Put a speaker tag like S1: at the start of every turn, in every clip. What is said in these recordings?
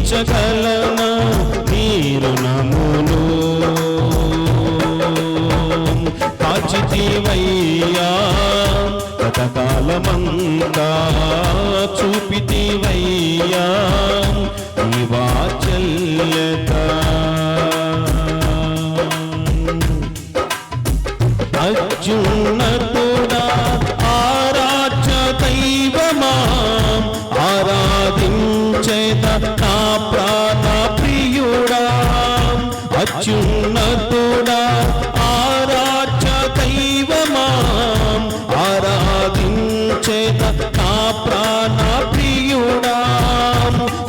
S1: తీర్చగలనా నీ రుణమును కాచితివయ్యా గతకాలమంతా చూపితివయ్యా నీ వాత్సల్యత అత్యున్నతుడా ఆరాధ్య దైవమా ఆరాధించేద నా ప్రాణ ప్రియుడా అత్యున్నతుడా ఆరాధ్య దైవమా ఆరాధించేద నా ప్రాణ ప్రియుడా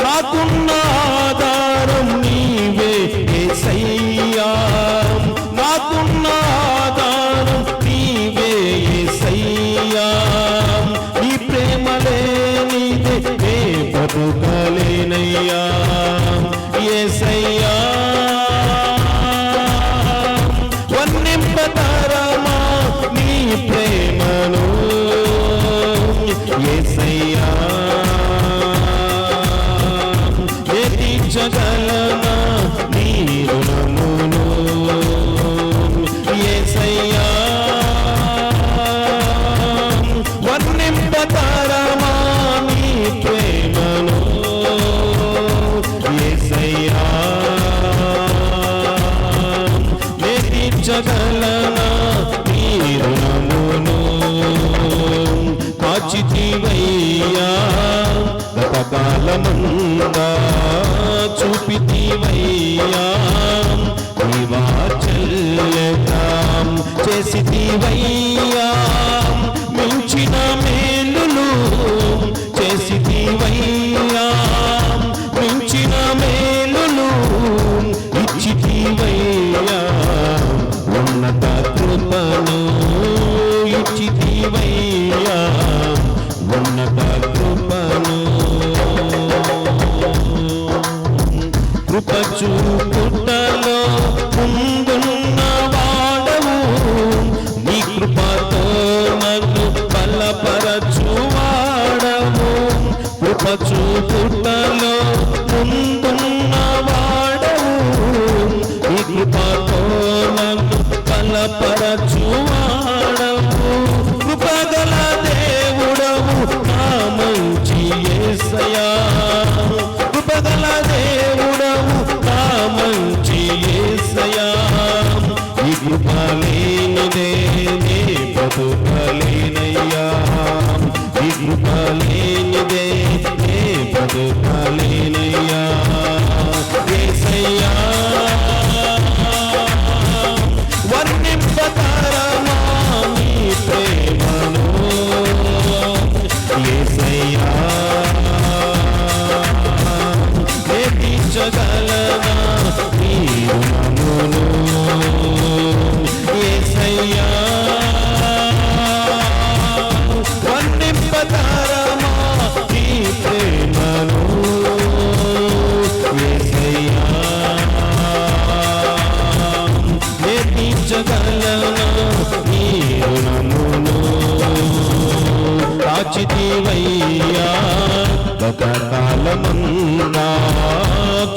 S1: నాకున్న ఆధారం నీవే యేసయ్యా నాకున్న ఆధారం నీవే యేసయ్యా నీ ప్రేమ లేనిదే నే బతుకలేనయ్యా యేసయ్యా వర్ణింపతరమా నీ ప్రేమను యేసయ్యా తీర్చగలనా నీ రుణమును యేసయ్యా వర్ణింపతరమా నీ ప్రేమను యేసయ్యా తీర్చగలనా నీ రుణమును కాచితివయ్యా గతకాలమంతా చూపితివయ్యా నీ వాత్సల్యత చేసితివయ్యా మించిన మేలులు చేసితివయ్యా మించిన మేలులు ఇచ్చితివయ్యా ఉన్నత కృపను ఇచ్చితివయ్యా ఉన్నత కృపను కృప చూపుటలో ముందున్న వాడవు నీ కృపతో నన్ను బలపరచువాడవు కృప చూపుటలో ముందున్న వాడవు నీ కృపతో నన్ను బలపరచువాడవు కృపగల దేవుడవు నా మంచి యేసయ్యా కృపగల దేవుడవు నా మంచి యేసయ్యా ఈ కృప లేనిదే నే బతుకలేనయ్యా ఈ కృప లేనిదే నే బతుకలేనయ్యా యేసయ్యా వర్ణింపతరమా నీ ప్రేమను యేసయ్యా తీర్చగలనా నీ రుణమును యేసయ్యా వర్ణింపతరమా నీ ప్రేమను యేసయ్యా తీర్చగలనా నీ రుణమును కాచితివయ్యా గతకాలమంతా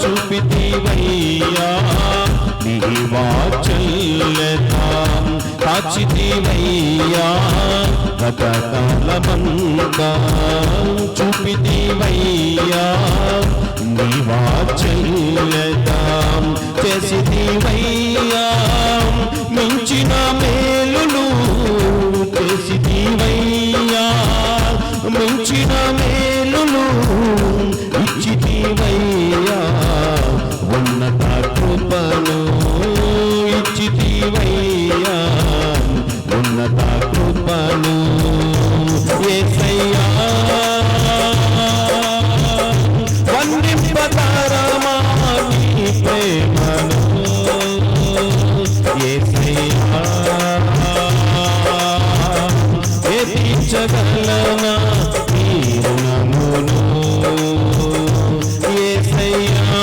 S1: చూపితివయ్యా నీ వాత్సల్యత కాచితివయ్యా గతకాలమంతా చూపితివయ్యా నీ వాత్సల్యత చేసితివయ్యా మించిన మేలులు చేసితివయ్యా మించిన మేలులు ఇచ్చితివయ్యా ఉన్నత కృపను ఇచ్చితివయ్యా ఉన్నత కృపను యేసయ్యా వర్ణింపతరమా నీ ప్రేమను యేసయ్యా తీర్చగలనా నీ రుణమును యేసయ్యా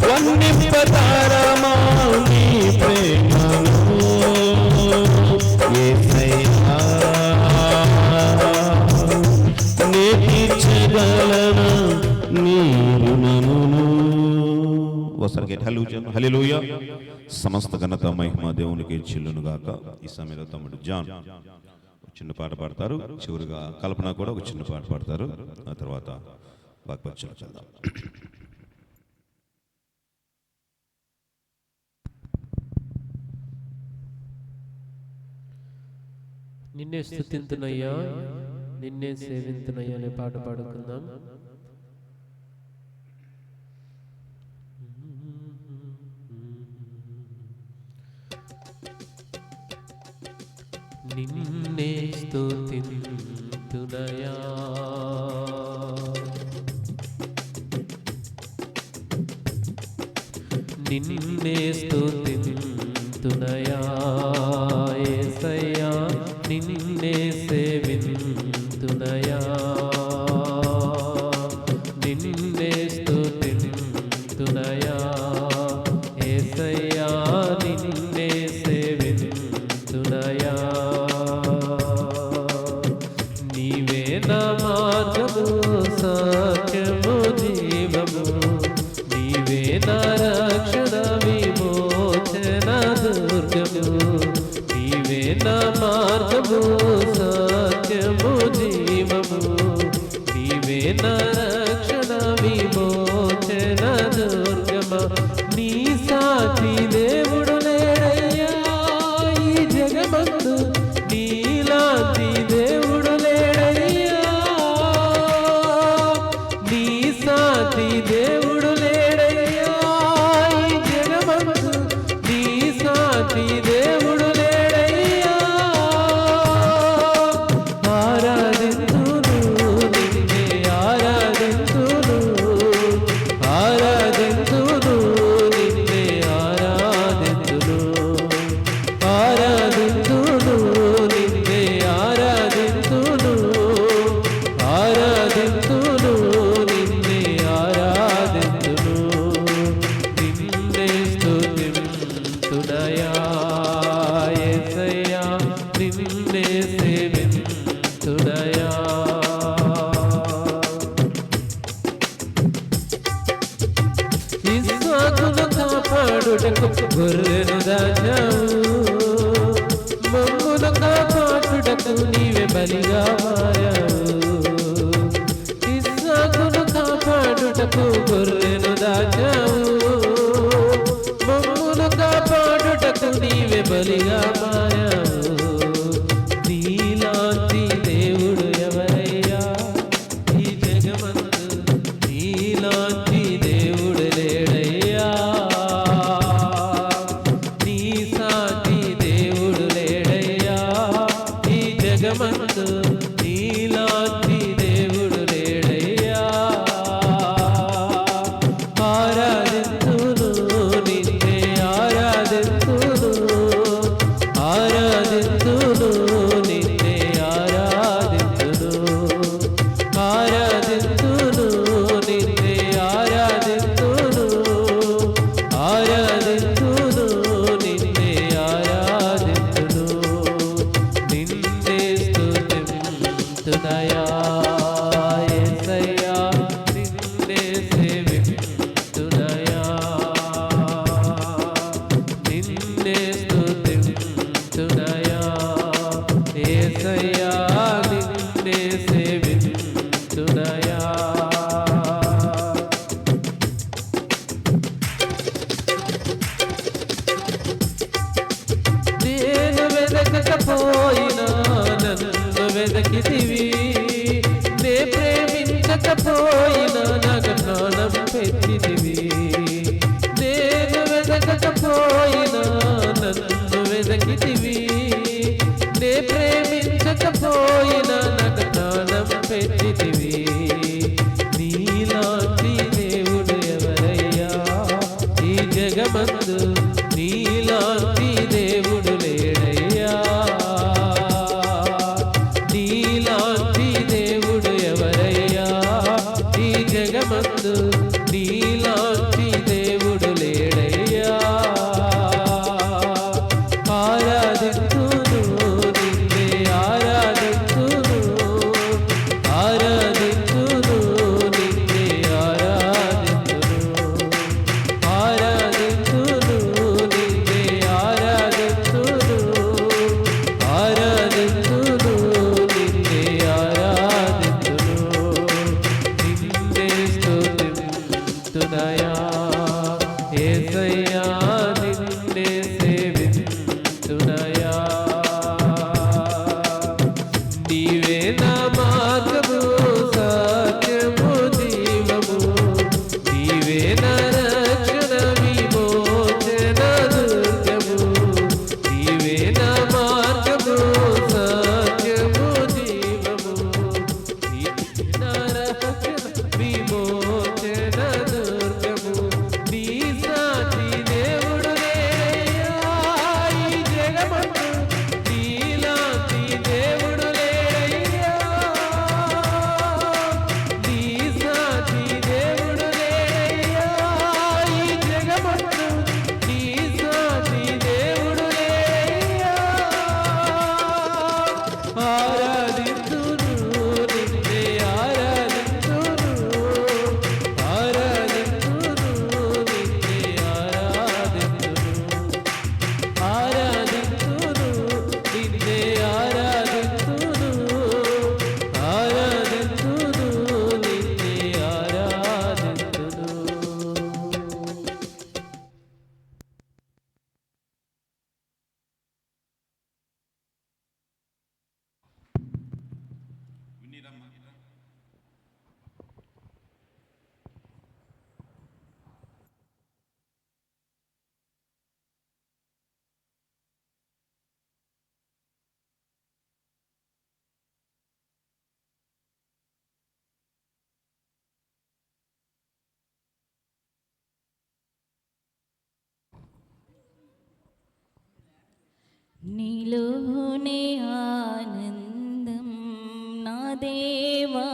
S1: వర్ణింపతరమా నీ ప్రేమను యేసయ్యా నే తీర్చగలనా నీ రుణమును. ఒకసారి హల్లెలూయా. సమస్త ఘనత మహిమ దేవునికి చెల్లును గాక. ఈ సమయంలో తమ్ముడు జాన్ చిన్న పాట పాడతారు. చివరిగా కల్పన కూడా ఒక చిన్న పాట పాడతారు. ఆ తర్వాత వాక్పత్యం చేద్దాం.
S2: నిన్నే స్తుతింతునయ్యా, నిన్నే సేవింతునయ్యా అనే పాట పాడుకుందాం. నిన్నే స్తుతింతునయ్యా, నిన్నే స్తుతింతునయ్యా యేసయ్యా, నిన్నే సేవింతునయ్యా, నిన్నే స్తుతింతునయ్యా యేసయ్యా, నిన్నే సేవింతునయ్యా. నీవే నా మార్గము సత్యము జీవము, నీవే నా రక్షణ విమోచన దుర్గము, నీవే నా మార్గము సత్యము జీవము, నీవే నా రక్షణ విమోచన దుర్గమ. నీ సాటి దేవుడు లేడయ్యా ఈ జగమందు, నీలాంటి దేవుడు లేడయ్యా, నీ సాటి దేవుడు లేడయ్యా ఈ జగమందు, నీ సాటి దేవుడు లేడయ్యా. ఆరాధింతును నిన్నే ఆరాధింతును, ఆరాధింతును నిన్నే ఆరాధింతును, ఆరాధింతును నిన్నే ఆరాధింతును, ఆరాధింతును నిన్నే ఆరాధింతును, నిన్నే స్తుతింతునయ్యా యేసయ్యా, నిన్నే సేవింతునయ్యా. ఇస్సాకును కాపాడుటకు గొర్రెను దాచావు, మమ్మును కాపాడుటకు నీవే బలిగా మారావు. ఇస్సాకును కాపాడుటకు గొర్రెను దాచావు, మమ్మును కాపాడుటకు నీవే బలిగా మారావు. నీలాంటి దేవుడు ఎవరయ్యా ఈ జగమందు, నీలాంటి దేవుడు లేడయ్యా, నీ సాటి దేవుడు లేడయ్యా ఈ జగమందు, నీలాంటి దేవుడు లేడయ్యా. ఆరాధింతును నిన్నే ఆరాధింతును, ఆరాధింతును నిన్నే ఆరాధింతును, ఆరాధింతును నిన్నే ఆరాధింతును, ఆరాధింతును నిన్నే ఆరాధింతును, నిన్నే స్తుతింతునయ్యా యేసయ్యా, నిన్నే సేవింతునయ్యా, నిన్నే స్తుతింతునయ్యా యేసయ్యా, నిన్నే సేవింతునయ్యా. నేను వెదకకపోయినా నన్ను వెదకితివి, నే ప్రేమించకపోయినా నాకు ప్రాణం పెట్టితివి. నేను వెదకకపోయినా నన్ను వెదకితివి, నే ప్రేమించకపోయినా నాకు ప్రాణం పెట్టితివి. నీలాంటి దేవుడు ఎవరయ్యా ఈ జగమందు, నీలాంటి దేవుడు లేడయ్యా, నీలాంటి దేవుడు ఎవరయ్యా ఈ జగమందు, నీలాంటి దేవుడు లేడయ్యా. ఆరాధింతును నిన్నే ఆరాధింతును, ఆరాధింతును నిన్నే
S3: నీలోనే ఆనందం నా దేవా,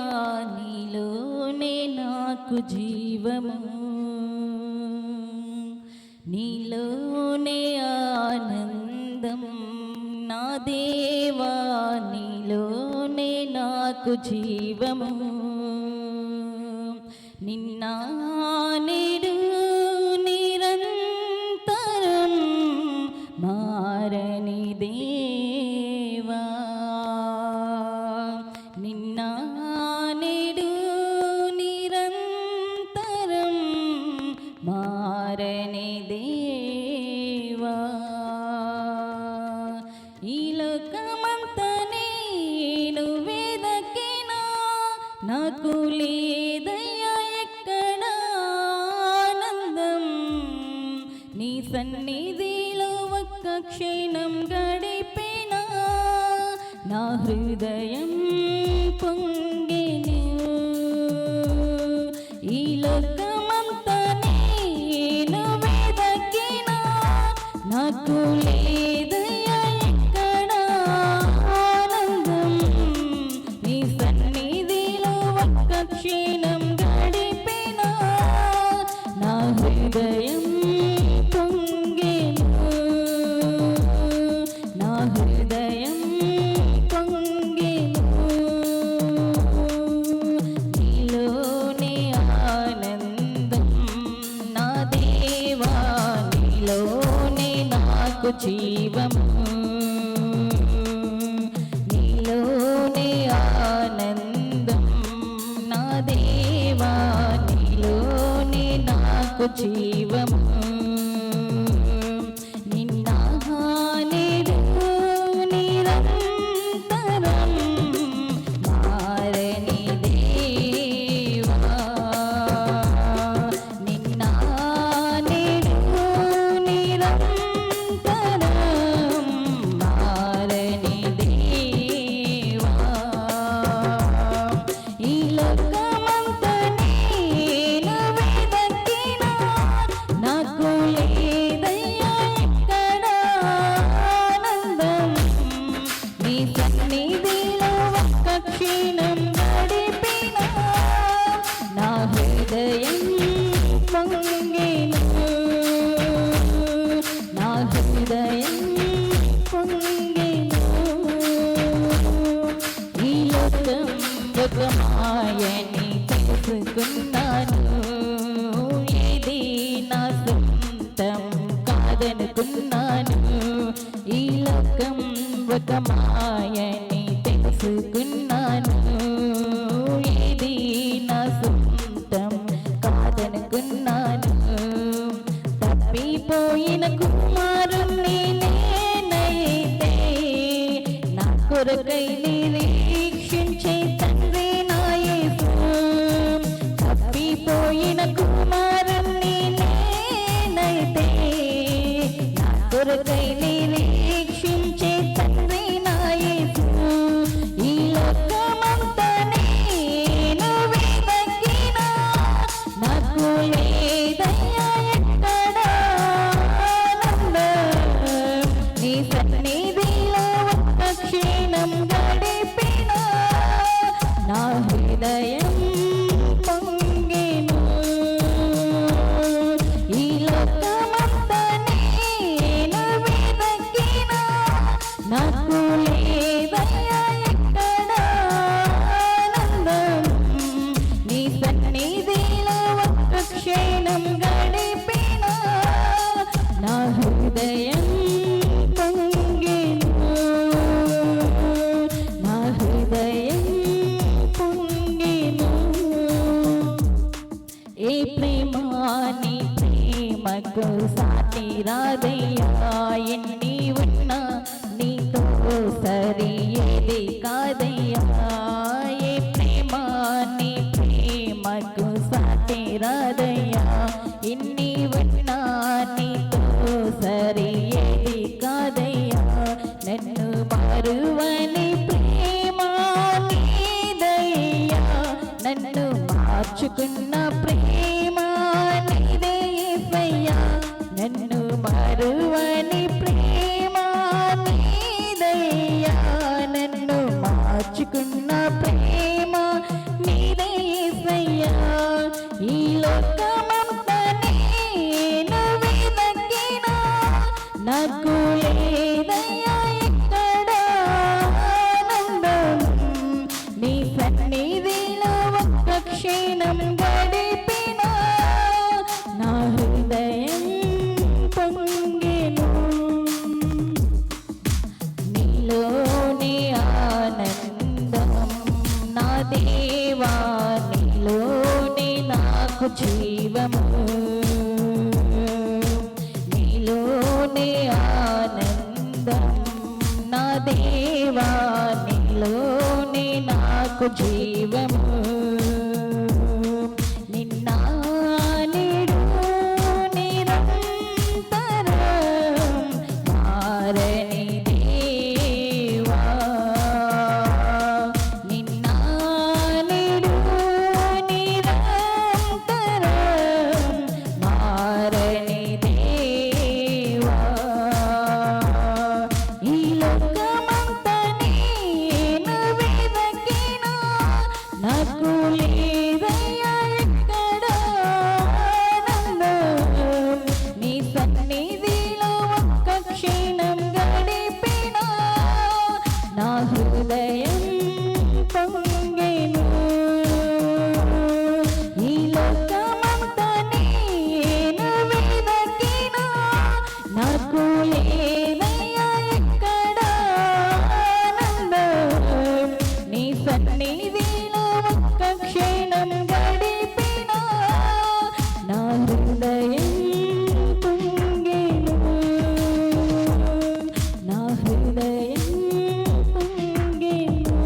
S3: నీలోనే నాకు జీవము, నీలోనే ఆనందం నా దేవా, నీలోనే నాకు జీవము. నిన్న నేడు నిరంతరం మారని దేవా, నిన్న నేడు నిరంతరం మారని దేవా. ఈ లోకమంతా నేను వెదకినా నాకు లేదయ్యా ఎక్కడ ఆనందం, నీ సన్నిధిలో ఒక్క క్షణం గడిపినా నా హృదయం పొంగెను. ఈ లోకమంతా నేను వెదకినా నాకు లేదయ్యా ఎక్కడ ఆనందం, నీ సన్నిధిలో ఒక్క క్షణం గడిపినా నా హృదయం పొంగెను, నా హృదయం పొంగెను. నీలోనే ఆనందం నా దేవా, నీలోనే నాకు జీవము, నీలోనే ఆనందం నా దేవా, నీలోనే నాకు జీవము. నిన్న నేడు నిరంతరం మారని దేవా, నిన్న నేడు నిరంతరం మారని దేవా. ఈ లోకమంతా నేను వెదకినా నాకు లేదయ్యా ఎక్కడ ఆనందం, నీ సన్నిధిలో ఒక్క క్షణం గడిపినా నా హృదయం పొంగెను, నా హృదయం పొంగెను. ఈ లోకం ఒక మాయని తెలుసుకున్నాను, ఇది నా సొంతం కాదనుకున్నాను. ఈ లోకం ఒక మాయని తెలుసుకున్నాను, ఇది నా సొంతం కాదనుకున్నాను. తప్పిపోయిన కుమారుణ్ణి నేనైతే నా కొరకై నిరీక్షించే తండ్రి నా యేసు. తప్పిపోయిన కుమారుణ్ణి నేనైతే నా కొరకై నిరీక్షించే తండ్రి నా యేసు. ఈ లోకమంతా నేను వెదకినా నాకు లేదయ్యా ఎక్కడ ఆనందం, నీ సన్నిధిలో ఒక్క క్షణం గడిపినా నా హృదయం పొంగెను. ఈ లోకమంతా నేను వెదకినా నాకు లేదయ్యా ఎక్కడ ఆనందం, నీ సన్నిధిలో ఒక్క క్షణం గడిపినా నా హృదయం పొంగెను, నా హృదయం పొంగెను. ఏ ప్రేమాని ప్రేమకు సాటి రాదయ్యా, ఎన్ని ఉన్నా నీతో సరి ఏది కాదయ్యా. ఏ ప్రేమాని ప్రేమకు సాటి రాదయ్యా, ఎన్ని ఉన్నా నీతో సరి ఏది కాదయ్యా. నన్ను మరువని ప్రేమ నీదయ్యా, నన్ను మార్చుకున్న ప్రేమ నీదే యేసయ్యా. నన్ను మరువని ప్రేమ నీదయ్యా, ఈ లోకమంతా నేను వెదకినా నాకు లేదయ్యా ఎక్కడ ఆనందం. నీ సన్నిధిలో ఒక్క క్షణం గడిపినా నా హృదయం పొంగెను. నీలోని ఆనందం నా దేవా, నీలోని నాకు జీవము. నీలోని ఆనందం నా దేవా, నీలోని నాకు జీవము. నిన్న నేడు నిరంతరం మారని దేవా. నిన్న నేడు నిరంతరం మారని దేవా. ఈ లోకమంతా నేను వెదకినా నాకు లేదయ్యా ఎక్కడ ఆనందం. నీ సన్నిధిలో ఒక్క క్షణం గడిపినా నా హృదయం పొంగెను. ఈ లోకమంతా నేను వెదకినా నాకు లేదయ్యా ఎక్కడ ఆనందం. నీ సన్నిధిలో ఒక్క క్షణం గడిపినా నా హృదయం పొంగెను. నా హృదయం పొంగెను.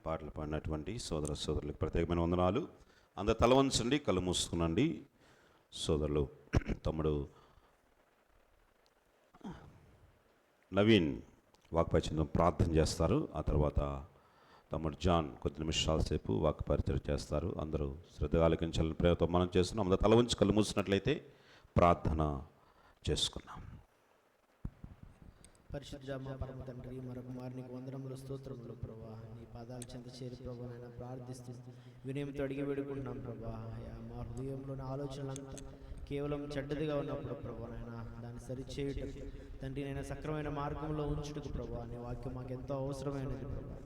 S1: పాటలు పాడినటువంటి సోదర సోదరులకు ప్రత్యేకమైన వందనాలు. అందరు తల వంచండి, కళ్ళు మూసుకునండి. సోదరులు తమ్ముడు నవీన్ వాక్పరిచయం ప్రార్థన చేస్తారు. ఆ తర్వాత తమ్ముడు జాన్ కొద్ది నిమిషాల సేపు వాక్ పరిచయం చేస్తారు. అందరూ శ్రద్ధగా ఆలకించాలని ప్రేమతో మనం చేస్తున్నాం. అందరూ తల వంచి కళ్ళు మూసినట్లయితే ప్రార్థన చేసుకున్నాం.
S4: పరిశుద్ధ మా పరమ తండ్రి, మరొక మారి నీకు వందనములు స్తోత్రములు ప్రభా. నీ పాదాలు చెంత చేరి ప్రభా నేను ప్రార్థిస్తూ వినయంతో అడిగి వేడుకుంటున్నాం ప్రభా. మా హృదయంలోని ఆలోచనలంతా కేవలం చెడ్డదిగా ఉన్నప్పుడు ప్రభా నాయన దాన్ని సరిచేయుటకు తండ్రి నేను సక్రమైన మార్గంలో ఉంచుటకు ప్రభా నీ వాక్యం మాకు ఎంతో అవసరమైనది ప్రభా.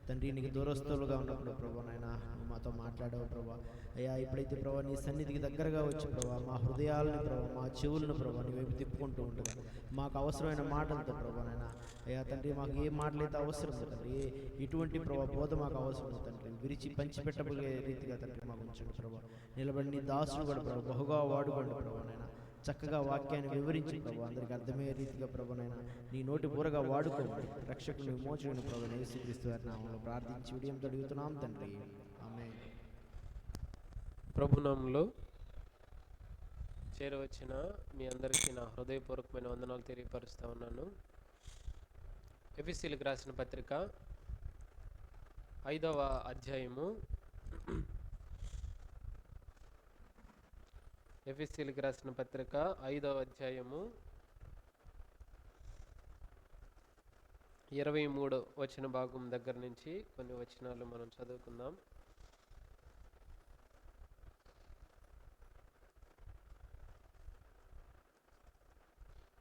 S4: తండ్రి నీకు దూరస్తులుగా ఉన్నప్పుడు ప్రభా నాయన మాతో మాట్లాడావు ప్రభా. అయ్యా ఇప్పుడైతే ప్రభా నీ సన్నిధికి దగ్గరగా వచ్చి ప్రభా మా హృదయాలను ప్రభా మా చెవులను ప్రభా నీ వైపు తిప్పుకుంటూ ఉంటుంది. మాకు అవసరమైన మాటలతో ప్రభా నాయన అయ్యా తండ్రి మాకు ఏ మాటలైతే అవసరం తండ్రి, ఇటువంటి ప్రభా బోధ మాకు అవసరం తండ్రి, విరిచి పంచిపెట్టబోయే రీతిగా తండ్రి మాకు ఉంచండి ప్రభా. నిలబడి నీ దాసుడు కూడా ప్రభా బహుగా వాడుకోండి ప్రభా నాయన. చక్కగా వాక్యాన్ని వివరించి ప్రభు అందరికి అర్థమయ్యే రీతిగా ప్రభునైనా నీ నోటి పూరగా వాడుకోండి. రక్షకుని విమోచకుని ప్రభు యేసుక్రీస్తు వారి నామములో ప్రార్థించి విడియంతో అడుగుతున్నాం తండ్రి, ఆమేన్.
S2: ప్రభునామంలో చేరవచ్చిన మీ అందరికీ నా హృదయపూర్వకమైన వందనాలు తెలియపరుస్తూ ఉన్నాను. ఎఫెసీయులకు రాసిన పత్రిక 5వ అధ్యాయము ఎఫెసీయులకు రాసిన పత్రిక 5వ అధ్యాయము 23 వచన భాగం దగ్గర నుంచి కొన్ని వచనాలు మనం చదువుకుందాం.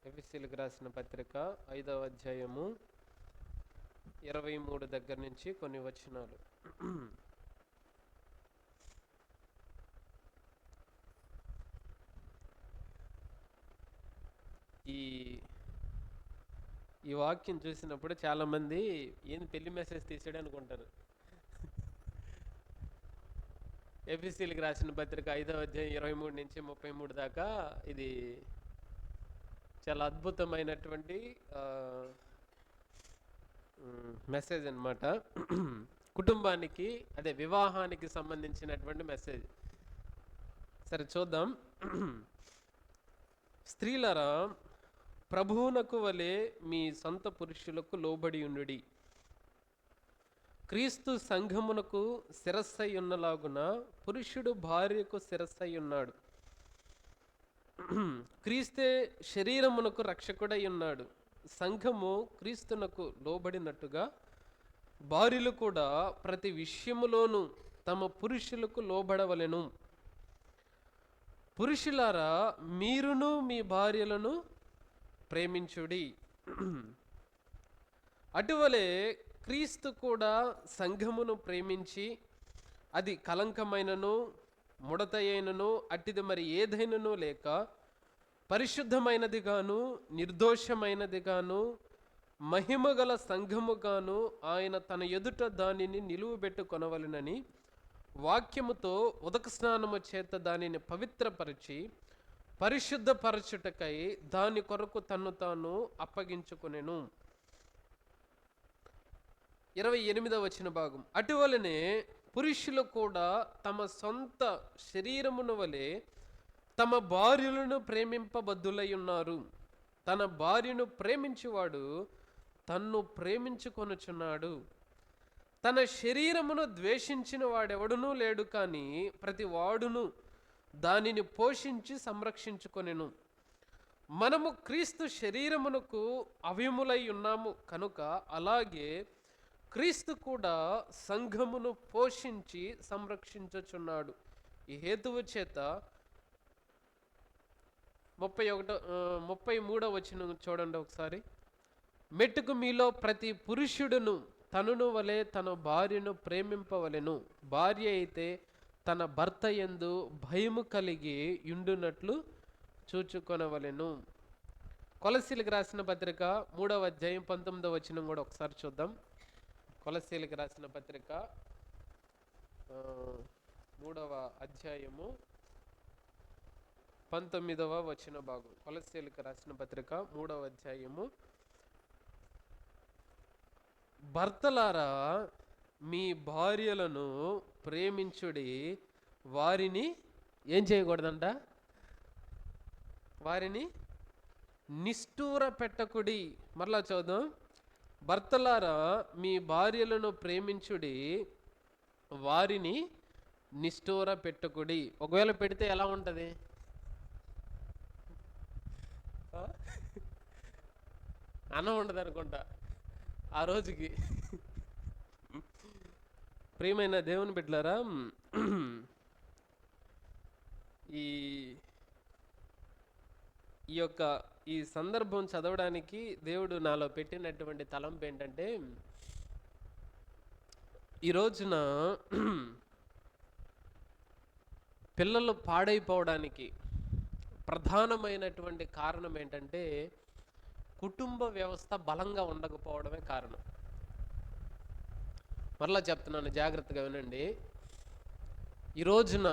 S2: ఎఫెసీయులకు రాసిన పత్రిక 5వ అధ్యాయము 23 దగ్గర నుంచి కొన్ని వచనాలు. ఈ వాక్యం చూసినప్పుడు చాలామంది ఏంది పెళ్లి మెసేజ్ తీసాడు అనుకుంటారు. ఎఫెసీయులకు రాసిన పత్రిక 5వ అధ్యాయం 23 నుంచి 33 దాకా ఇది చాలా అద్భుతమైనటువంటి మెసేజ్ అన్నమాట. కుటుంబానికి అదే వివాహానికి సంబంధించినటువంటి మెసేజ్. సరే చూద్దాం. స్త్రీలరా ప్రభువునకు వలె మీ సొంత పురుషులకు లోబడి ఉండుడి. క్రీస్తు సంఘమునకు శిరస్సై ఉన్నలాగున పురుషుడు భార్యకు శిరస్సై ఉన్నాడు. క్రీస్తే శరీరమునకు రక్షకుడై ఉన్నాడు. సంఘము క్రీస్తునకు లోబడినట్టుగా భార్యలు కూడా ప్రతి విషయములోనూ తమ పురుషులకు లోబడవలెను. పురుషులారా, మీరును మీ భార్యలను ప్రేమించుడి. అటువలే క్రీస్తు కూడా సంఘమును ప్రేమించి అది కలంకమైనను ముడతయైనను అట్టిది మరి ఏదైనను లేక పరిశుద్ధమైనదిగాను నిర్దోషమైనదిగాను మహిమగల సంఘముగాను ఆయన తన ఎదుట దానిని నిలువబెట్టుకొనవలెనని వాక్యముతో ఉదక స్నానము చేత దానిని పవిత్రపరిచి పరిశుద్ధపరచుటకై దాని కొరకు తన్ను తాను అప్పగించుకొనెను. 28వ వచన భాగం. అటువలనే పురుషులు కూడా తమ సొంత శరీరమును వలె తమ భార్యలను ప్రేమింపబద్దులై ఉన్నారు. తన భార్యను ప్రేమించువాడు తన్ను ప్రేమించుకొనుచున్నాడు. తన శరీరమును ద్వేషించిన వాడెవడునూ లేడు, కానీ ప్రతి వాడును దానిని పోషించి సంరక్షించుకొనెను. మనము క్రీస్తు శరీరమునకు అవయములై ఉన్నాము కనుక అలాగే క్రీస్తు కూడా సంఘమును పోషించి సంరక్షించుచున్నాడు. ఈ హేతువు చేత 33వ వచనం చూడండి ఒకసారి. మెట్టుకు మీలో ప్రతి పురుషుడును తనను వలె తన భార్యను ప్రేమింపవలెను. భార్య అయితే తన భర్త యందు భయము కలిగి ఉండునట్లు చూచుకొనవలెను. కొలస్సీలకు రాసిన పత్రిక 3వ అధ్యాయం 19వ వచనం కూడా ఒకసారి చూద్దాం. కొలస్సీలకు రాసిన పత్రిక 3వ అధ్యాయము 19వ వచన భాగం. కొలస్సీలకు రాసిన పత్రిక 3వ అధ్యాయము. భర్తలారా, మీ భార్యలను ప్రేమించుడి, వారిని ఏం చేయకూడదంట? వారిని నిష్ఠూర పెట్టకుడి. మరలా చూద్దాం. భర్తలారా, మీ భార్యలను ప్రేమించుడి, వారిని నిష్ఠూర పెట్టకుడి. ఒకవేళ పెడితే ఎలా ఉంటుంది? అన్నం ఉండదు అనుకుంటా ఆ రోజుకి. ప్రియమైన దేవుని బిడ్డలారా, ఈ సందర్భం చదవడానికి దేవుడు నాలో పెట్టినటువంటి తలంపు ఏంటంటే, ఈ రోజున పిల్లలు పాడైపోవడానికి ప్రధానమైనటువంటి కారణం ఏంటంటే కుటుంబ వ్యవస్థ బలంగా ఉండకపోవడమే కారణం. మరలా చెప్తున్నాను, జాగ్రత్తగా వినండి. ఈ రోజున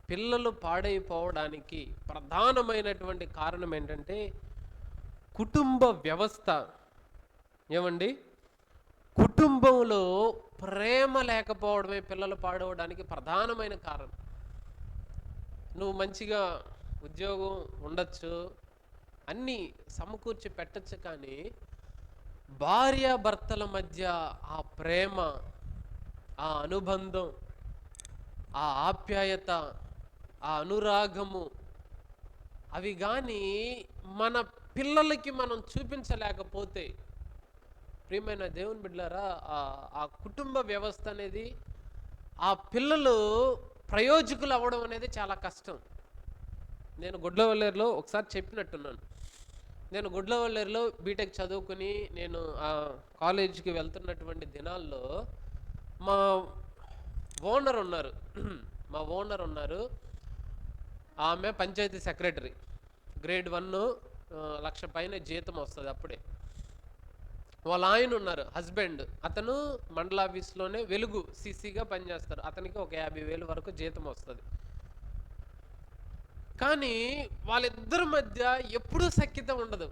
S2: పిల్లలు పాడైపోవడానికి ప్రధానమైనటువంటి కారణం ఏంటంటే కుటుంబ వ్యవస్థ. ఏమండి? కుటుంబంలో ప్రేమ లేకపోవడమే పిల్లలు పాడవడానికి ప్రధానమైన కారణం. నువ్వు మంచిగా ఉద్యోగం ఉండొచ్చు, అన్నీ సమకూర్చి పెట్టచ్చు, కానీ భార్యాభర్తల మధ్య ఆ ప్రేమ, ఆ అనుబంధం, ఆ ఆప్యాయత, ఆ అనురాగము, అవి కానీ మన పిల్లలకి మనం చూపించలేకపోతే, ప్రియమైన దేవుని బిడ్డలారా, ఆ కుటుంబ వ్యవస్థ అనేది, ఆ పిల్లలు ప్రయోజకులు అవ్వడం అనేది చాలా కష్టం. నేను గుడ్లవల్లేరులో ఒకసారి చెప్పినట్టున్నాను. నేను గుడ్లవల్లేరులో బీటెక్ చదువుకుని నేను ఆ కాలేజీకి వెళ్తున్నటువంటి దినాల్లో మా ఓనర్ ఉన్నారు. ఆమె పంచాయతీ సెక్రటరీ, గ్రేడ్ 1, 1,00,000 పైన జీతం వస్తుంది అప్పుడే. వాళ్ళ ఆయన ఉన్నారు, హస్బెండ్, అతను మండల ఆఫీస్లోనే వెలుగు సీసీగా పనిచేస్తారు. అతనికి ఒక 50,000 వరకు జీతం వస్తుంది. కానీ వాళ్ళిద్దరి మధ్య ఎప్పుడూ సఖ్యత ఉండదు.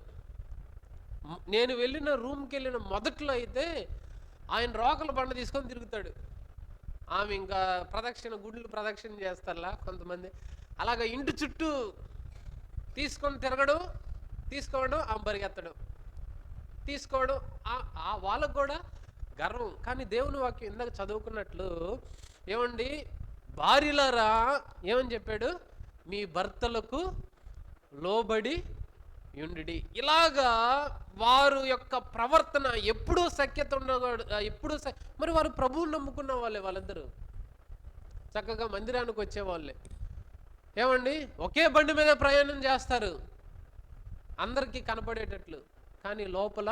S2: నేను వెళ్ళిన రూమ్కి వెళ్ళిన మొదట్లో అయితే ఆయన రోకల బండ తీసుకొని తిరుగుతాడు, ఆమె ఇంకా గుడ్లు ప్రదక్షిణ చేస్తారులా కొంతమంది, అలాగ ఇంటి చుట్టూ తీసుకొని తీసుకోవడం, ఆమె పరిగెత్తడం, తీసుకోవడం, వాళ్ళకు కూడా గర్వం. కానీ దేవుని వాక్యం ఇందాక చదువుకున్నట్లు, ఏమండి, భార్యలారా ఏమని చెప్పాడు? మీ భర్తలకు లోబడి యుండి. ఇలాగా వారు యొక్క ప్రవర్తన ఎప్పుడూ సఖ్యత ఉండకూడదు. మరి వారు ప్రభువుని నమ్ముకున్న వాళ్ళే, వాళ్ళిద్దరూ చక్కగా మందిరానికి వచ్చేవాళ్ళే. ఏమండి, ఒకే బండి మీద ప్రయాణం చేస్తారు అందరికీ కనపడేటట్లు, కానీ లోపల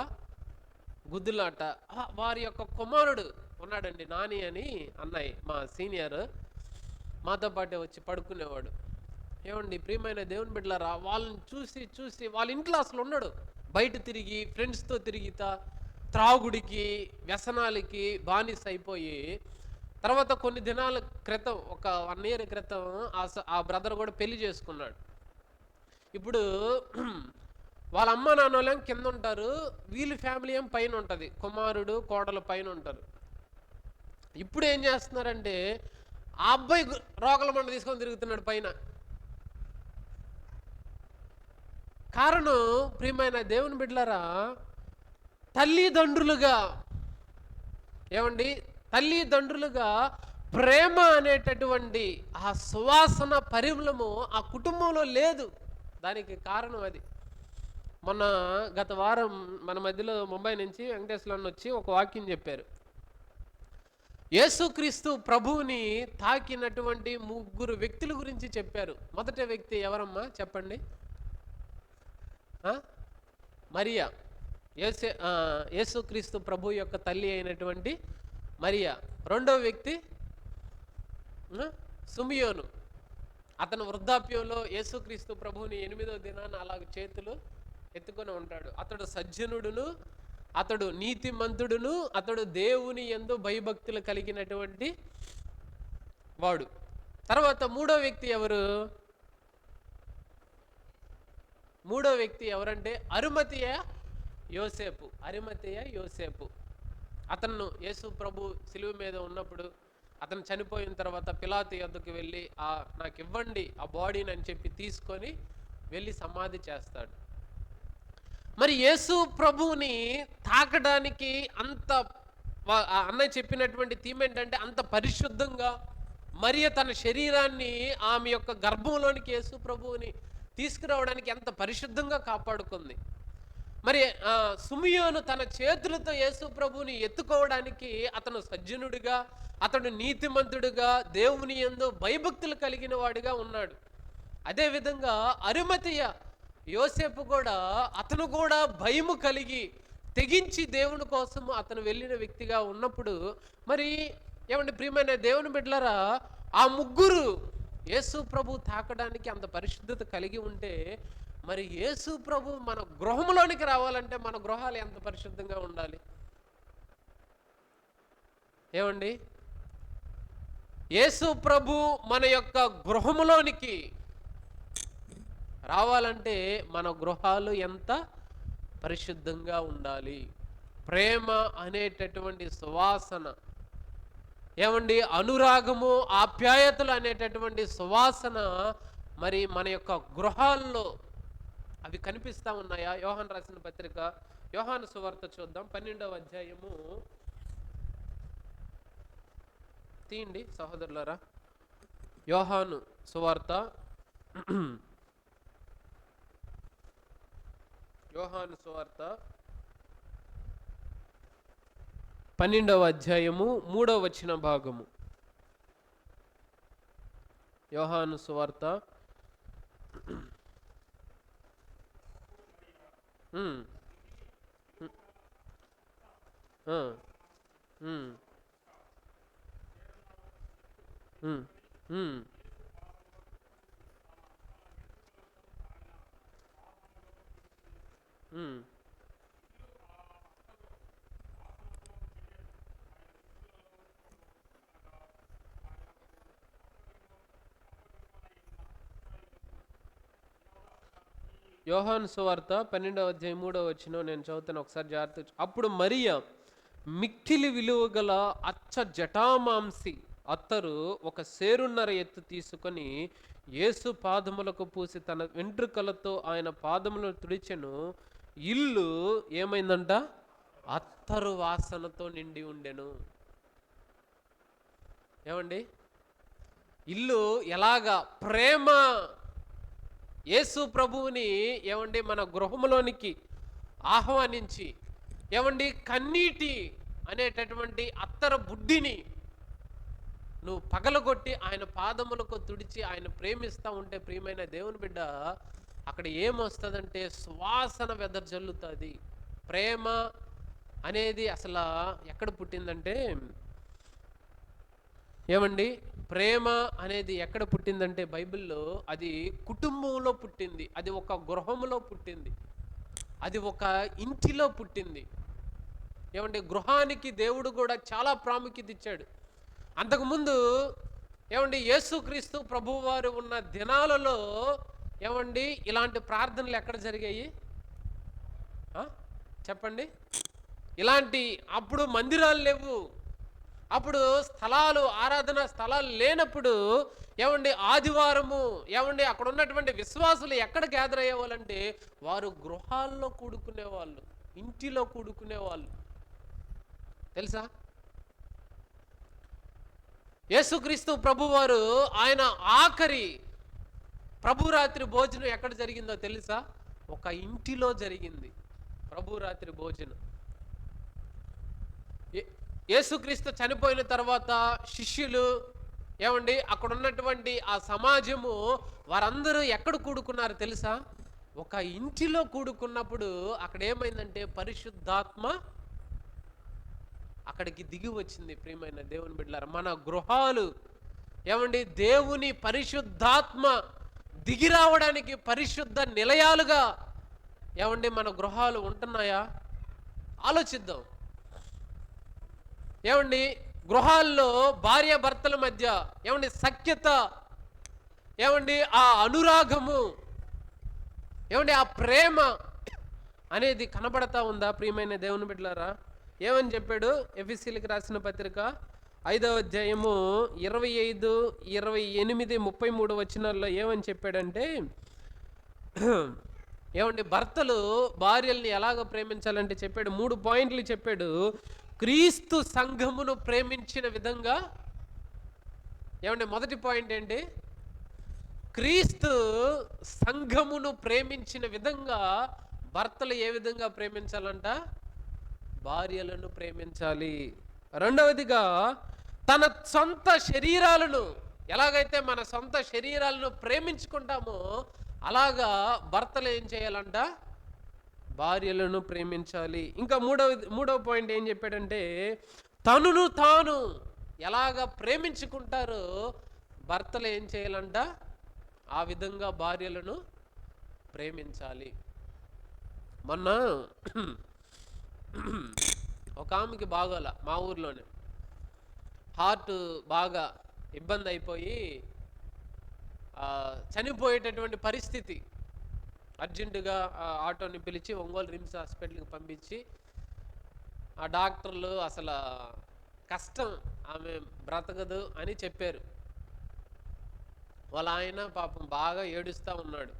S2: గుద్దులాట. వారి యొక్క కుమారుడు ఉన్నాడండి, నాని అని అన్నయ్య, మా సీనియర్, మాతో పాటే వచ్చి పడుకునేవాడు. ఏమండి ప్రియమైన దేవుని బిడ్డలారా, వాళ్ళని చూసి చూసి వాళ్ళ ఇంట్లో అసలు ఉన్నాడు, బయట తిరిగి ఫ్రెండ్స్తో తిరిగితా త్రాగుడికి వ్యసనాలకి బానిస అయిపోయి, తర్వాత కొన్ని దినాల క్రితం, ఒక 1 year క్రితం ఆ బ్రదర్ కూడా పెళ్లి చేసుకున్నాడు. ఇప్పుడు వాళ్ళ అమ్మ నాన్నోళ్ళేం కింద ఉంటారు, వీళ్ళ ఫ్యామిలీ ఏం పైన ఉంటుంది, కుమారుడు కోడలు పైన ఉంటారు. ఇప్పుడు ఏం చేస్తున్నారంటే ఆ అబ్బాయి రోకల మండ తీసుకొని తిరుగుతున్నాడు పైన. కారణం ప్రియమైన దేవుని బిడ్డలారా, తల్లిదండ్రులుగా, ఏమండి తల్లిదండ్రులుగా ప్రేమ అనేటటువంటి ఆ సువాసన పరిమళము ఆ కుటుంబంలో లేదు. దానికి కారణం అది. మొన్న గత వారం మన మధ్యలో ముంబై నుంచి వెంకటేశ్వరన్ వచ్చి ఒక వాక్యం చెప్పారు. యేసుక్రీస్తు ప్రభువుని తాకినటువంటి 3 వ్యక్తుల గురించి చెప్పారు. మొదటి వ్యక్తి ఎవరమ్మా చెప్పండి? మరియా, యేసుక్రీస్తు ప్రభు యొక్క తల్లి అయినటువంటి మరియా. రెండవ వ్యక్తి సుమియోను. అతను వృద్ధాప్యంలో యేసుక్రీస్తు ప్రభువుని 8వ దినాన అలాగ చేతులు ఎత్తుకొని ఉంటాడు. అతడు సజ్జనుడును, అతడు నీతిమంతుడును, అతడు దేవుని యందు భయభక్తులు కలిగినటువంటి వాడు. తర్వాత మూడో వ్యక్తి ఎవరంటే అరిమతయ యోసేపు. అతను యేసు ప్రభు సిలువ మీద ఉన్నప్పుడు, అతను చనిపోయిన తర్వాత పిలాతు యొద్దకు వెళ్ళి నాకు ఇవ్వండి ఆ బాడీని అని చెప్పి తీసుకొని వెళ్ళి సమాధి చేస్తాడు. మరి యేసు ప్రభువుని తాకడానికి అన్నయ్య చెప్పినటువంటి థీమ్ ఏంటంటే అంత పరిశుద్ధంగా, మరియ తన శరీరాన్ని ఆమె యొక్క గర్భంలోనికి యేసు ప్రభువుని తీసుకురావడానికి ఎంత పరిశుద్ధంగా కాపాడుకుంది. మరి సుమియోను తన చేతులతో యేసు ప్రభువుని ఎత్తుకోవడానికి అతను సజ్జనుడిగా, అతడు నీతిమంతుడిగా, దేవుని యందు భయభక్తులు కలిగిన వాడిగా ఉన్నాడు. అదేవిధంగా అరిమతయ యోసేపు కూడా, అతను కూడా భయము కలిగి తెగించి దేవుని కోసం అతను వెళ్ళిన వ్యక్తిగా ఉన్నప్పుడు, మరి ఏమంటే ప్రియమైన దేవుని బిడ్డలారా, ఆ 3 యేసు ప్రభు తాకడానికి అంత పరిశుద్ధత కలిగి ఉంటే, మరి యేసు ప్రభు మన గృహంలోనికి రావాలంటే మన గృహాలు ఎంత పరిశుద్ధంగా ఉండాలి? ఏమండి, యేసు ప్రభు మన యొక్క గృహములోనికి రావాలంటే మన గృహాలు ఎంత పరిశుద్ధంగా ఉండాలి? ప్రేమ అనేటటువంటి సువాసన, ఏమండి అనురాగము, ఆప్యాయతలు అనేటటువంటి సువాసన మరి మన యొక్క గృహాల్లో అవి కనిపిస్తూ ఉన్నాయా? యోహాను రాసిన పత్రిక, యోహాను సువార్త చూద్దాం, 12వ అధ్యాయము. తీయండి సహోదరులారా, యోహాను సువార్త, యోహాను సువార్త 12వ అధ్యాయము 3వ వచన భాగము. యోహాను సువార్త యోహాను సువార్త 12వ అధ్యాయం 3వ వచనం నేను చదువుతాను, ఒకసారి జాగ్రత్త. అప్పుడు మరియా మిక్కిలి విలువ గల అచ్చ జటామాంసి అత్తరు 1 సేరున్నర ఎత్తు తీసుకొని యేసు పాదములకు పూసి తన వెంట్రుకలతో ఆయన పాదములను తుడిచెను. ఇల్లు ఏమైందంట? అత్తరు వాసనతో నిండి ఉండెను. ఏమండి, ఇల్లు ఎలాగా ప్రేమ యేసు ప్రభువుని ఏమండి మన గృహంలోనికి ఆహ్వానించి ఏమండి కన్నీటి అనేటటువంటి అత్తర బుడ్డిని నువ్వు పగలగొట్టి ఆయన పాదములకు తుడిచి ఆయన ప్రేమిస్తూ ఉంటే ప్రియమైన దేవుని బిడ్డ, అక్కడ ఏమొస్తుందంటే సువాసన వెదజల్లుతుంది. ప్రేమ అనేది అసలు ఎక్కడ పుట్టిందంటే ఏమండి, ప్రేమ అనేది ఎక్కడ పుట్టిందంటే బైబిల్లో అది కుటుంబంలో పుట్టింది, అది ఒక గృహంలో పుట్టింది, అది ఒక ఇంటిలో పుట్టింది. ఏమండి, గృహానికి దేవుడు కూడా చాలా ప్రాముఖ్యత ఇచ్చాడు. అంతకుముందు ఏమండి యేసుక్రీస్తు ప్రభువారు ఉన్న దినాలలో ఏమండి ఇలాంటి ప్రార్థనలు ఎక్కడ జరిగాయి చెప్పండి? ఇలాంటి అప్పుడు మందిరాలు లేవు, అప్పుడు స్థలాలు ఆరాధన స్థలాలు లేనప్పుడు ఏమండి ఆదివారము ఏమండి అక్కడ ఉన్నటువంటి విశ్వాసులు ఎక్కడ గ్యాదర్ అయ్యేవాళ్ళంటే వారు గృహాల్లో కూడుకునేవాళ్ళు, ఇంటిలో కూడుకునేవాళ్ళు. తెలుసా? యేసుక్రీస్తు ప్రభువారు ఆయన ఆఖరి ప్రభురాత్రి భోజనం ఎక్కడ జరిగిందో తెలుసా? ఒక ఇంటిలో జరిగింది ప్రభురాత్రి భోజనం. యేసుక్రీస్తు చనిపోయిన తర్వాత శిష్యులు ఏమండి అక్కడ ఉన్నటువంటి ఆ సమాజము వారందరూ ఎక్కడ కూడుకున్నారు తెలుసా? ఒక ఇంటిలో కూడుకున్నప్పుడు అక్కడ ఏమైందంటే పరిశుద్ధాత్మ అక్కడికి దిగి వచ్చింది. ప్రియమైన దేవుని బిడ్డలారా, మన గృహాలు ఏమండి దేవుని పరిశుద్ధాత్మ దిగి రావడానికి పరిశుద్ధ నిలయాలుగా ఏమండి మన గృహాలు ఉంటున్నాయా? ఆలోచిద్దాం. ఏమండి గృహాల్లో భార్య భర్తల మధ్య ఏమండి సఖ్యత, ఏమండి ఆ అనురాగము, ఏమండి ఆ ప్రేమ అనేది కనబడతా ఉందా? ప్రియమైన దేవుని బిడ్డలారా, ఏమని చెప్పాడు? ఎఫెసీయులకు రాసిన పత్రిక 5వ అధ్యాయము 25, 28, 33 వచనాల్లో ఏమని చెప్పాడంటే ఏమండి భర్తలు భార్యల్ని ఎలాగ ప్రేమించాలంటే చెప్పాడు. 3 పాయింట్లు చెప్పాడు. క్రీస్తు సంఘమును ప్రేమించిన విధంగా. ఏమండి మొదటి పాయింట్ ఏంటి? క్రీస్తు సంఘమును ప్రేమించిన విధంగా భర్తలు ఏ విధంగా ప్రేమించాలంట? భార్యలను ప్రేమించాలి. రెండవదిగా తన సొంత శరీరాలను ఎలాగైతే మన సొంత శరీరాలను ప్రేమించుకుంటామో అలాగా భర్తలు ఏం చేయాలంట? భార్యలను ప్రేమించాలి. ఇంకా మూడవ పాయింట్ ఏం చెప్పాడంటే తనును తాను ఎలాగ ప్రేమించుకుంటారో భర్తలు ఏం చేయాలంట? ఆ విధంగా భార్యలను ప్రేమించాలి. మొన్న ఒక ఆమెకి బాగోల, మా ఊర్లోనే హార్ట్ బాగా ఇబ్బంది అయిపోయి చనిపోయేటటువంటి పరిస్థితి. అర్జెంటుగా ఆటోని పిలిచి ఒంగోలు రిమ్స్ హాస్పిటల్కి పంపించి ఆ డాక్టర్లు అసలు కష్టం, ఆమె బ్రతకదు అని చెప్పారు. వాళ్ళ ఆయన పాపం బాగా ఏడుస్తూ ఉన్నాడు.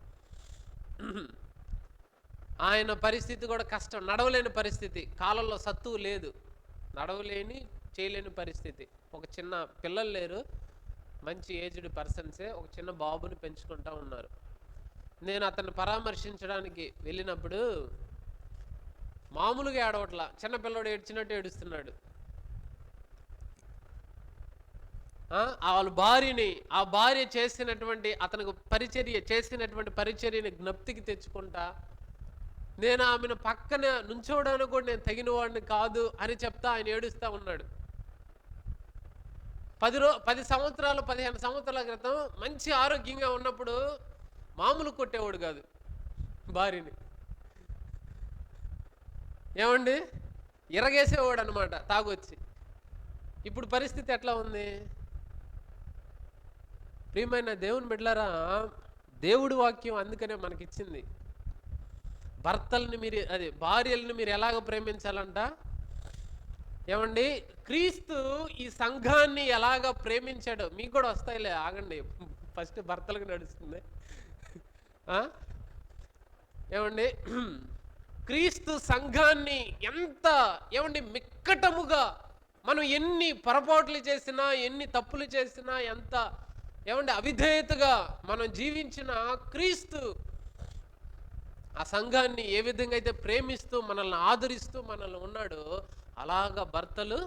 S2: ఆయన పరిస్థితి కూడా కష్టం, నడవలేని పరిస్థితి, కాలంలో సత్తువు లేదు, నడవలేని చేయలేని పరిస్థితి. ఒక చిన్న పిల్లలు లేరు, మంచి ఏజ్డ్ పర్సన్సే, ఒక చిన్న బాబుని పెంచుకుంటా ఉన్నారు. నేను అతన్ని పరామర్శించడానికి వెళ్ళినప్పుడు మామూలుగా ఏడవట్లా, చిన్నపిల్లడు ఏడ్చినట్టు ఏడుస్తున్నాడు. వాళ్ళ భార్యని, ఆ భార్య చేసినటువంటి అతనికి చేసినటువంటి పరిచర్యని జ్ఞప్తికి తెచ్చుకుంటా, నేను ఆమెను పక్కన నుంచోవడానికి కూడా నేను తగిన వాడిని కాదు అని చెప్తా ఆయన ఏడుస్తూ ఉన్నాడు. 10 సంవత్సరాలు 15 సంవత్సరాల క్రితం మంచి ఆరోగ్యంగా ఉన్నప్పుడు మామూలు కొట్టేవాడు కాదు భార్యని. ఏమండి ఇరగేసేవాడు అనమాట తాగొచ్చి. ఇప్పుడు పరిస్థితి ఎట్లా ఉంది? ప్రియమైన దేవుని బిడ్డలారా, దేవుడి వాక్యం అందుకనే మనకిచ్చింది. భర్తల్ని భార్యలను మీరు ఎలాగ ప్రేమించాలంట? ఏమండి క్రీస్తు ఈ సంఘాన్ని ఎలాగ ప్రేమించాడో మీకు కూడా వస్తాయిలే, ఆగండి, ఫస్ట్ భర్తలకు నడుస్తుంది. ఏమండి క్రీస్తు సంఘాన్ని ఎంత ఏమండి మిక్కటముగా మనం ఎన్ని పొరపాట్లు చేసినా, ఎన్ని తప్పులు చేసినా, ఎంత ఏమంటే అవిధేయతగా మనం జీవించిన క్రీస్తు ఆ సంఘాన్ని ఏ విధంగా అయితే ప్రేమిస్తూ మనల్ని ఆదరిస్తూ మనల్ని ఉన్నాడో అలాగా భర్తలు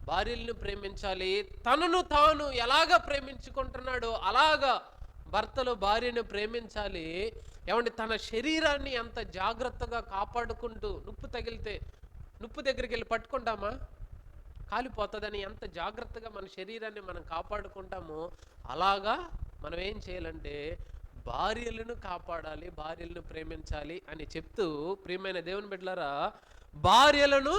S2: భార్యలను ప్రేమించాలి. తనను తాను ఎలాగ ప్రేమించుకుంటున్నాడో అలాగా భర్తలు భార్యను ప్రేమించాలి. ఏమంటే తన శరీరాన్ని ఎంత జాగ్రత్తగా కాపాడుకుంటూ, నొప్పి తగిలితే నొప్పి దగ్గరికి వెళ్ళి పట్టుకుంటామా, కాలిపోతుందని ఎంత జాగ్రత్తగా మన శరీరాన్ని మనం కాపాడుకుంటామో అలాగా మనం ఏం చేయాలంటే భార్యలను కాపాడాలి, భార్యలను ప్రేమించాలి అని చెప్తూ, ప్రియమైన దేవుని బిడ్డలారా, భార్యలను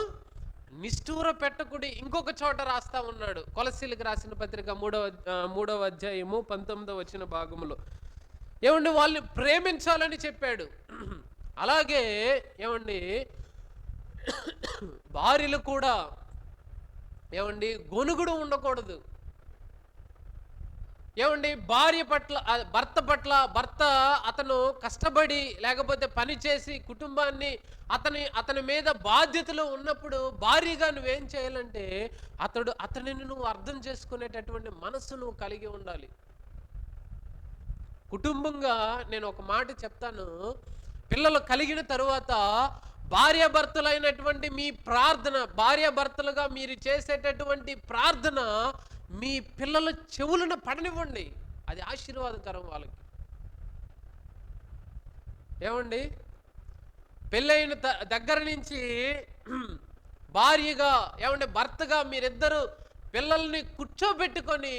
S2: నిష్ఠూర పెట్టకుడి ఇంకొక చోట రాస్తా ఉన్నాడు. కొలస్సీలకు రాసిన పత్రిక 3వ అధ్యాయము 19వ వచన భాగంలో ఏమండి వాళ్ళని ప్రేమించాలని చెప్పాడు. అలాగే ఏమండి భార్యలు కూడా ఏమండి గొనుగుడు ఉండకూడదు. ఏమండి భర్త పట్ల అతను కష్టపడి లేకపోతే పని చేసి కుటుంబాన్ని అతని మీద బాధ్యతలు ఉన్నప్పుడు భార్యగా నువ్వేం చేయాలంటే అతనిని నువ్వు అర్థం చేసుకునేటటువంటి మనసు నువ్వు కలిగి ఉండాలి. కుటుంబంగా నేను ఒక మాట చెప్తాను, పిల్లలు కలిగిన తరువాత భార్యాభర్తలైనటువంటి మీ ప్రార్థన, భార్యాభర్తలుగా మీరు చేసేటటువంటి ప్రార్థన మీ పిల్లల చెవులను పడనివ్వండి. అది ఆశీర్వాదకరం వాళ్ళకి. ఏమండి పెళ్ళైన దగ్గర నుంచి భార్యగా ఏమంటే భర్తగా మీరిద్దరు పిల్లల్ని కూర్చోబెట్టుకొని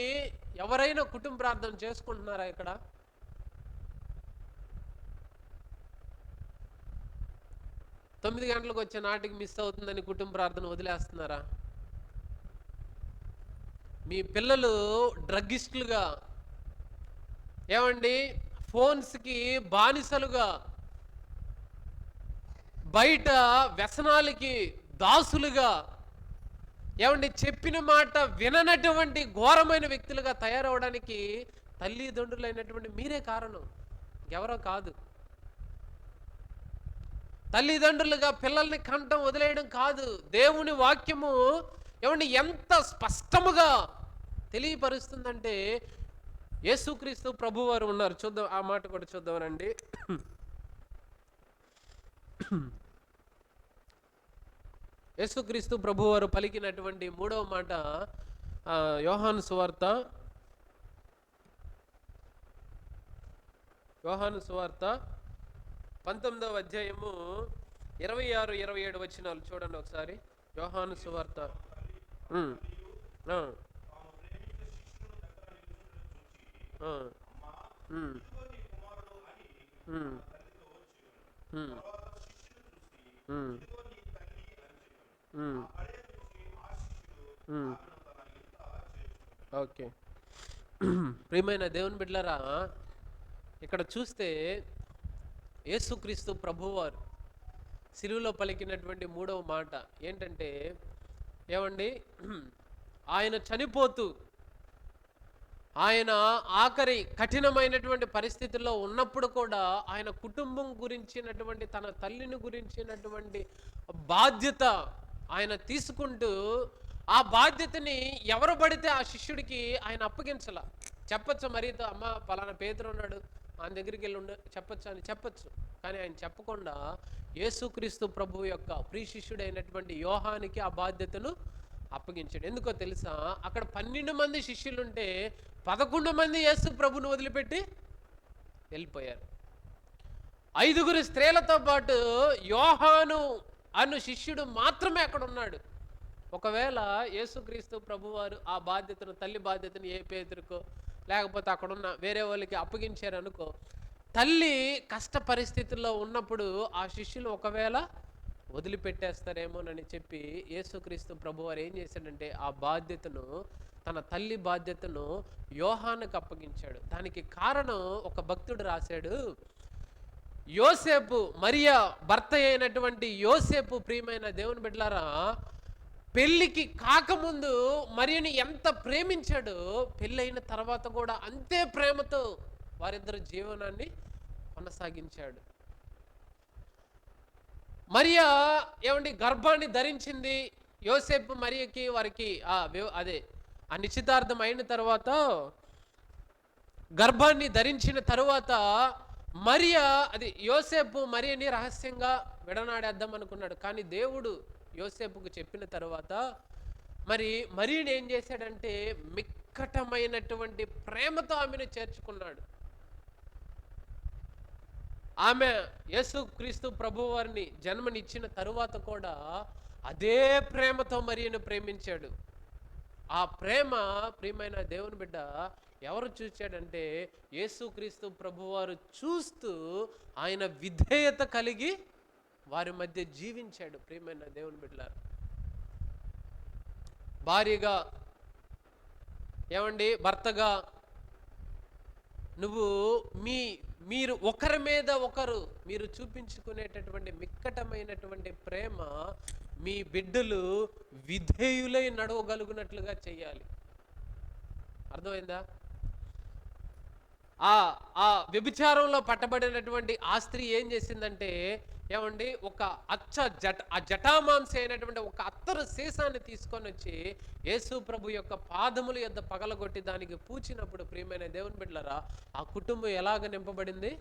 S2: ఎవరైనా కుటుంబ ప్రార్థన చేసుకుంటున్నారా? ఇక్కడ 9 గంటలకు వచ్చే నాటికి మిస్ అవుతుందని కుటుంబ ప్రార్థన వదిలేస్తున్నారా? మీ పిల్లలు డ్రగ్గిస్టులుగా, ఏమండి ఫోన్స్కి బానిసలుగా, బయట వ్యసనాలకి దాసులుగా, ఏమండి చెప్పిన మాట విననటువంటి ఘోరమైన వ్యక్తులుగా తయారవడానికి తల్లిదండ్రులైనటువంటి మీరే కారణం, ఎవరో కాదు. తల్లిదండ్రులుగా పిల్లల్ని కంఠం వదిలేయడం కాదు, దేవుని వాక్యము ఏమండి ఎంత స్పష్టముగా తెలియపరుస్తుందంటే, యేసుక్రీస్తు ప్రభువారు ఉన్నారు. చూద్దాం, ఆ మాట కూడా చూద్దామనండి. యేసుక్రీస్తు ప్రభువారు పలికినటువంటి 3వ మాట యోహాను సువార్త 19వ అధ్యాయము 26-27 వచనాలు చూడండి ఒకసారి. యోహాను సువార్త ఓకే. ప్రియమైన దేవుని బిడ్డలారా, ఇక్కడ చూస్తే యేసుక్రీస్తు ప్రభువారు సిలువలో పలికినటువంటి 3వ మాట ఏంటంటే, ఏమండి ఆయన చనిపోతూ ఆయన ఆఖరి కఠినమైనటువంటి పరిస్థితుల్లో ఉన్నప్పుడు కూడా ఆయన కుటుంబం గురించినటువంటి, తన తల్లిని గురించినటువంటి బాధ్యత ఆయన తీసుకుంటూ, ఆ బాధ్యతని ఎవరు పడితే ఆ శిష్యుడికి ఆయన అప్పగించాల. చెప్పచ్చు మరీతో, అమ్మ పలానా పేతురు ఉన్నాడు ఆయన దగ్గరికి వెళ్ళి చెప్పచ్చు అని చెప్పచ్చు, కానీ ఆయన చెప్పకుండా యేసుక్రీస్తు ప్రభు యొక్క ప్రియ శిష్యుడైనటువంటి యోహానికి ఆ బాధ్యతను అప్పగించాడు. ఎందుకో తెలుసా, అక్కడ 12 మంది శిష్యులుంటే 11 మంది యేసు ప్రభుని వదిలిపెట్టి వెళ్ళిపోయారు. 5 స్త్రీలతో పాటు యోహాను అను శిష్యుడు మాత్రమే అక్కడ ఉన్నాడు. ఒకవేళ యేసుక్రీస్తు ప్రభువారు ఆ బాధ్యతను, తల్లి బాధ్యతను ఏ పేతురుకో లేకపోతే అక్కడున్న వేరే వాళ్ళకి అప్పగించారనుకో, తల్లి కష్ట పరిస్థితుల్లో ఉన్నప్పుడు ఆ శిష్యులు ఒకవేళ వదిలిపెట్టేస్తారేమోనని చెప్పి యేసుక్రీస్తు ప్రభువారు ఏం చేశాడంటే ఆ బాధ్యతను, తన తల్లి బాధ్యతను యోహానుకు అప్పగించాడు. దానికి కారణం ఒక భక్తుడు రాశాడు, యోసేపు, మరియా భర్త అయినటువంటి యోసేపు, ప్రియమైన దేవుని బిడ్డలారా, పెళ్ళికి కాకముందు మరియని ఎంత ప్రేమించాడో పెళ్ళైన తర్వాత కూడా అంతే ప్రేమతో వారిద్దరు జీవనాన్ని కొనసాగించాడు. మరియా ఏమండి గర్భాన్ని ధరించింది. యోసేపు మరియకి వారికి ఆ నిశ్చితార్థం అయిన తర్వాత గర్భాన్ని ధరించిన తరువాత మరియా, అది యోసేపు మరియని రహస్యంగా విడనాడేద్దాం అనుకున్నాడు. కానీ దేవుడు యోసేపుకు చెప్పిన తర్వాత మరియని ఏం చేశాడంటే మిక్కటమైనటువంటి ప్రేమతో ఆమెను చేర్చుకున్నాడు. ఆమె యేసుక్రీస్తు ప్రభువారిని జన్మనిచ్చిన తరువాత కూడా అదే ప్రేమతో మరియను ప్రేమించాడు. ఆ ప్రేమ ప్రియమైన దేవుని బిడ్డ ఎవరు చూశాడంటే యేసుక్రీస్తు ప్రభువారు చూస్తూ ఆయన విధేయత కలిగి వారి మధ్య జీవించాడు. ప్రియమైన దేవుని బిడ్డలారా, భార్యగా ఏమండి, భర్తగా నువ్వు మీరు ఒకరి మీద ఒకరు మీరు చూపించుకునేటటువంటి మిక్కటమైనటువంటి ప్రేమ మీ బిడ్డలు విధేయులై నడవగలుగునట్లుగా చేయాలి. అర్థమైందా? ఆ వ్యభిచారంలో పట్టబడినటువంటి ఆ స్త్రీ ఏం చేసిందంటే ఏమండి, ఆ జటామాంసి అయినటువంటి ఒక అత్తరు సీసాన్ని తీసుకొని వచ్చి యేసు ప్రభు యొక్క పాదముల యొద్ద పగలగొట్టి దానికి పూచినప్పుడు ప్రియమైన దేవుని బిడ్డలారా, ఆ కుటుంబం ఎలాగ నింపబడింది?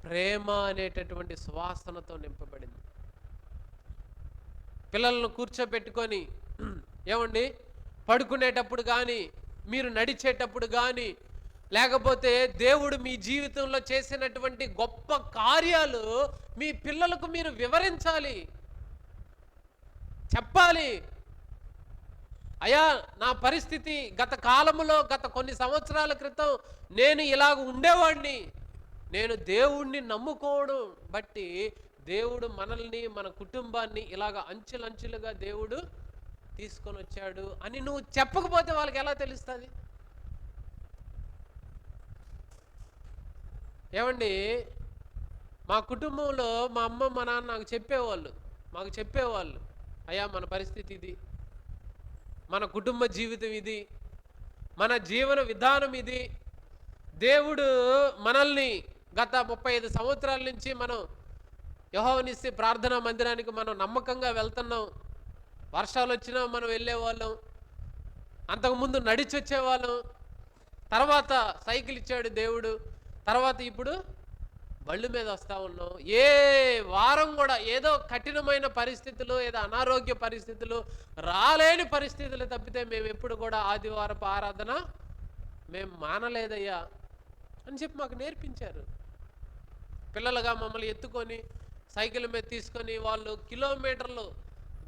S2: ప్రేమ అనేటటువంటి సువాసనతో నింపబడింది. పిల్లలను కూర్చోబెట్టుకొని ఏమండి పడుకునేటప్పుడు కానీ, మీరు నడిచేటప్పుడు కానీ, లేకపోతే దేవుడు మీ జీవితంలో చేసినటువంటి గొప్ప కార్యాలు మీ పిల్లలకు మీరు వివరించాలి, చెప్పాలి. అయ్యా, నా పరిస్థితి గత కాలములో, గత కొన్ని సంవత్సరాల క్రితం నేను ఇలాగ ఉండేవాడిని, నేను దేవుణ్ణి నమ్ముకోవడం బట్టి దేవుడు మనల్ని, మన కుటుంబాన్ని ఇలాగ అంచెలంచెలుగా దేవుడు తీసుకొని వచ్చాడు అని నువ్వు చెప్పకపోతే వాళ్ళకి ఎలా తెలుస్తుంది? ఏమండి, మా కుటుంబంలో మా అమ్మ మా నాన్న మాకు చెప్పేవాళ్ళు అయ్యా మన పరిస్థితి ఇది, మన కుటుంబ జీవితం ఇది, మన జీవన విధానం ఇది. దేవుడు మనల్ని గత 35 సంవత్సరాల నుంచి మనం యెహోవానిస్సి ప్రార్థనా మందిరానికి మనం నమ్మకంగా వెళ్తున్నాం. వర్షాలు వచ్చినా మనం వెళ్ళేవాళ్ళం, అంతకుముందు నడిచి వచ్చేవాళ్ళం, తర్వాత సైకిల్ ఇచ్చాడు దేవుడు, తర్వాత ఇప్పుడు బళ్ళు మీద వస్తూ ఉన్నాం. ఏ వారం కూడా ఏదో కఠినమైన పరిస్థితులు, ఏదో అనారోగ్య పరిస్థితులు, రాలేని పరిస్థితులు తప్పితే మేము ఎప్పుడు కూడా ఆదివారపు ఆరాధన మేము మానలేదయ్యా అని చెప్పి మాకు నేర్పించారు. పిల్లలుగా మమ్మల్ని ఎత్తుకొని సైకిల్ మీద తీసుకొని వాళ్ళు కిలోమీటర్లు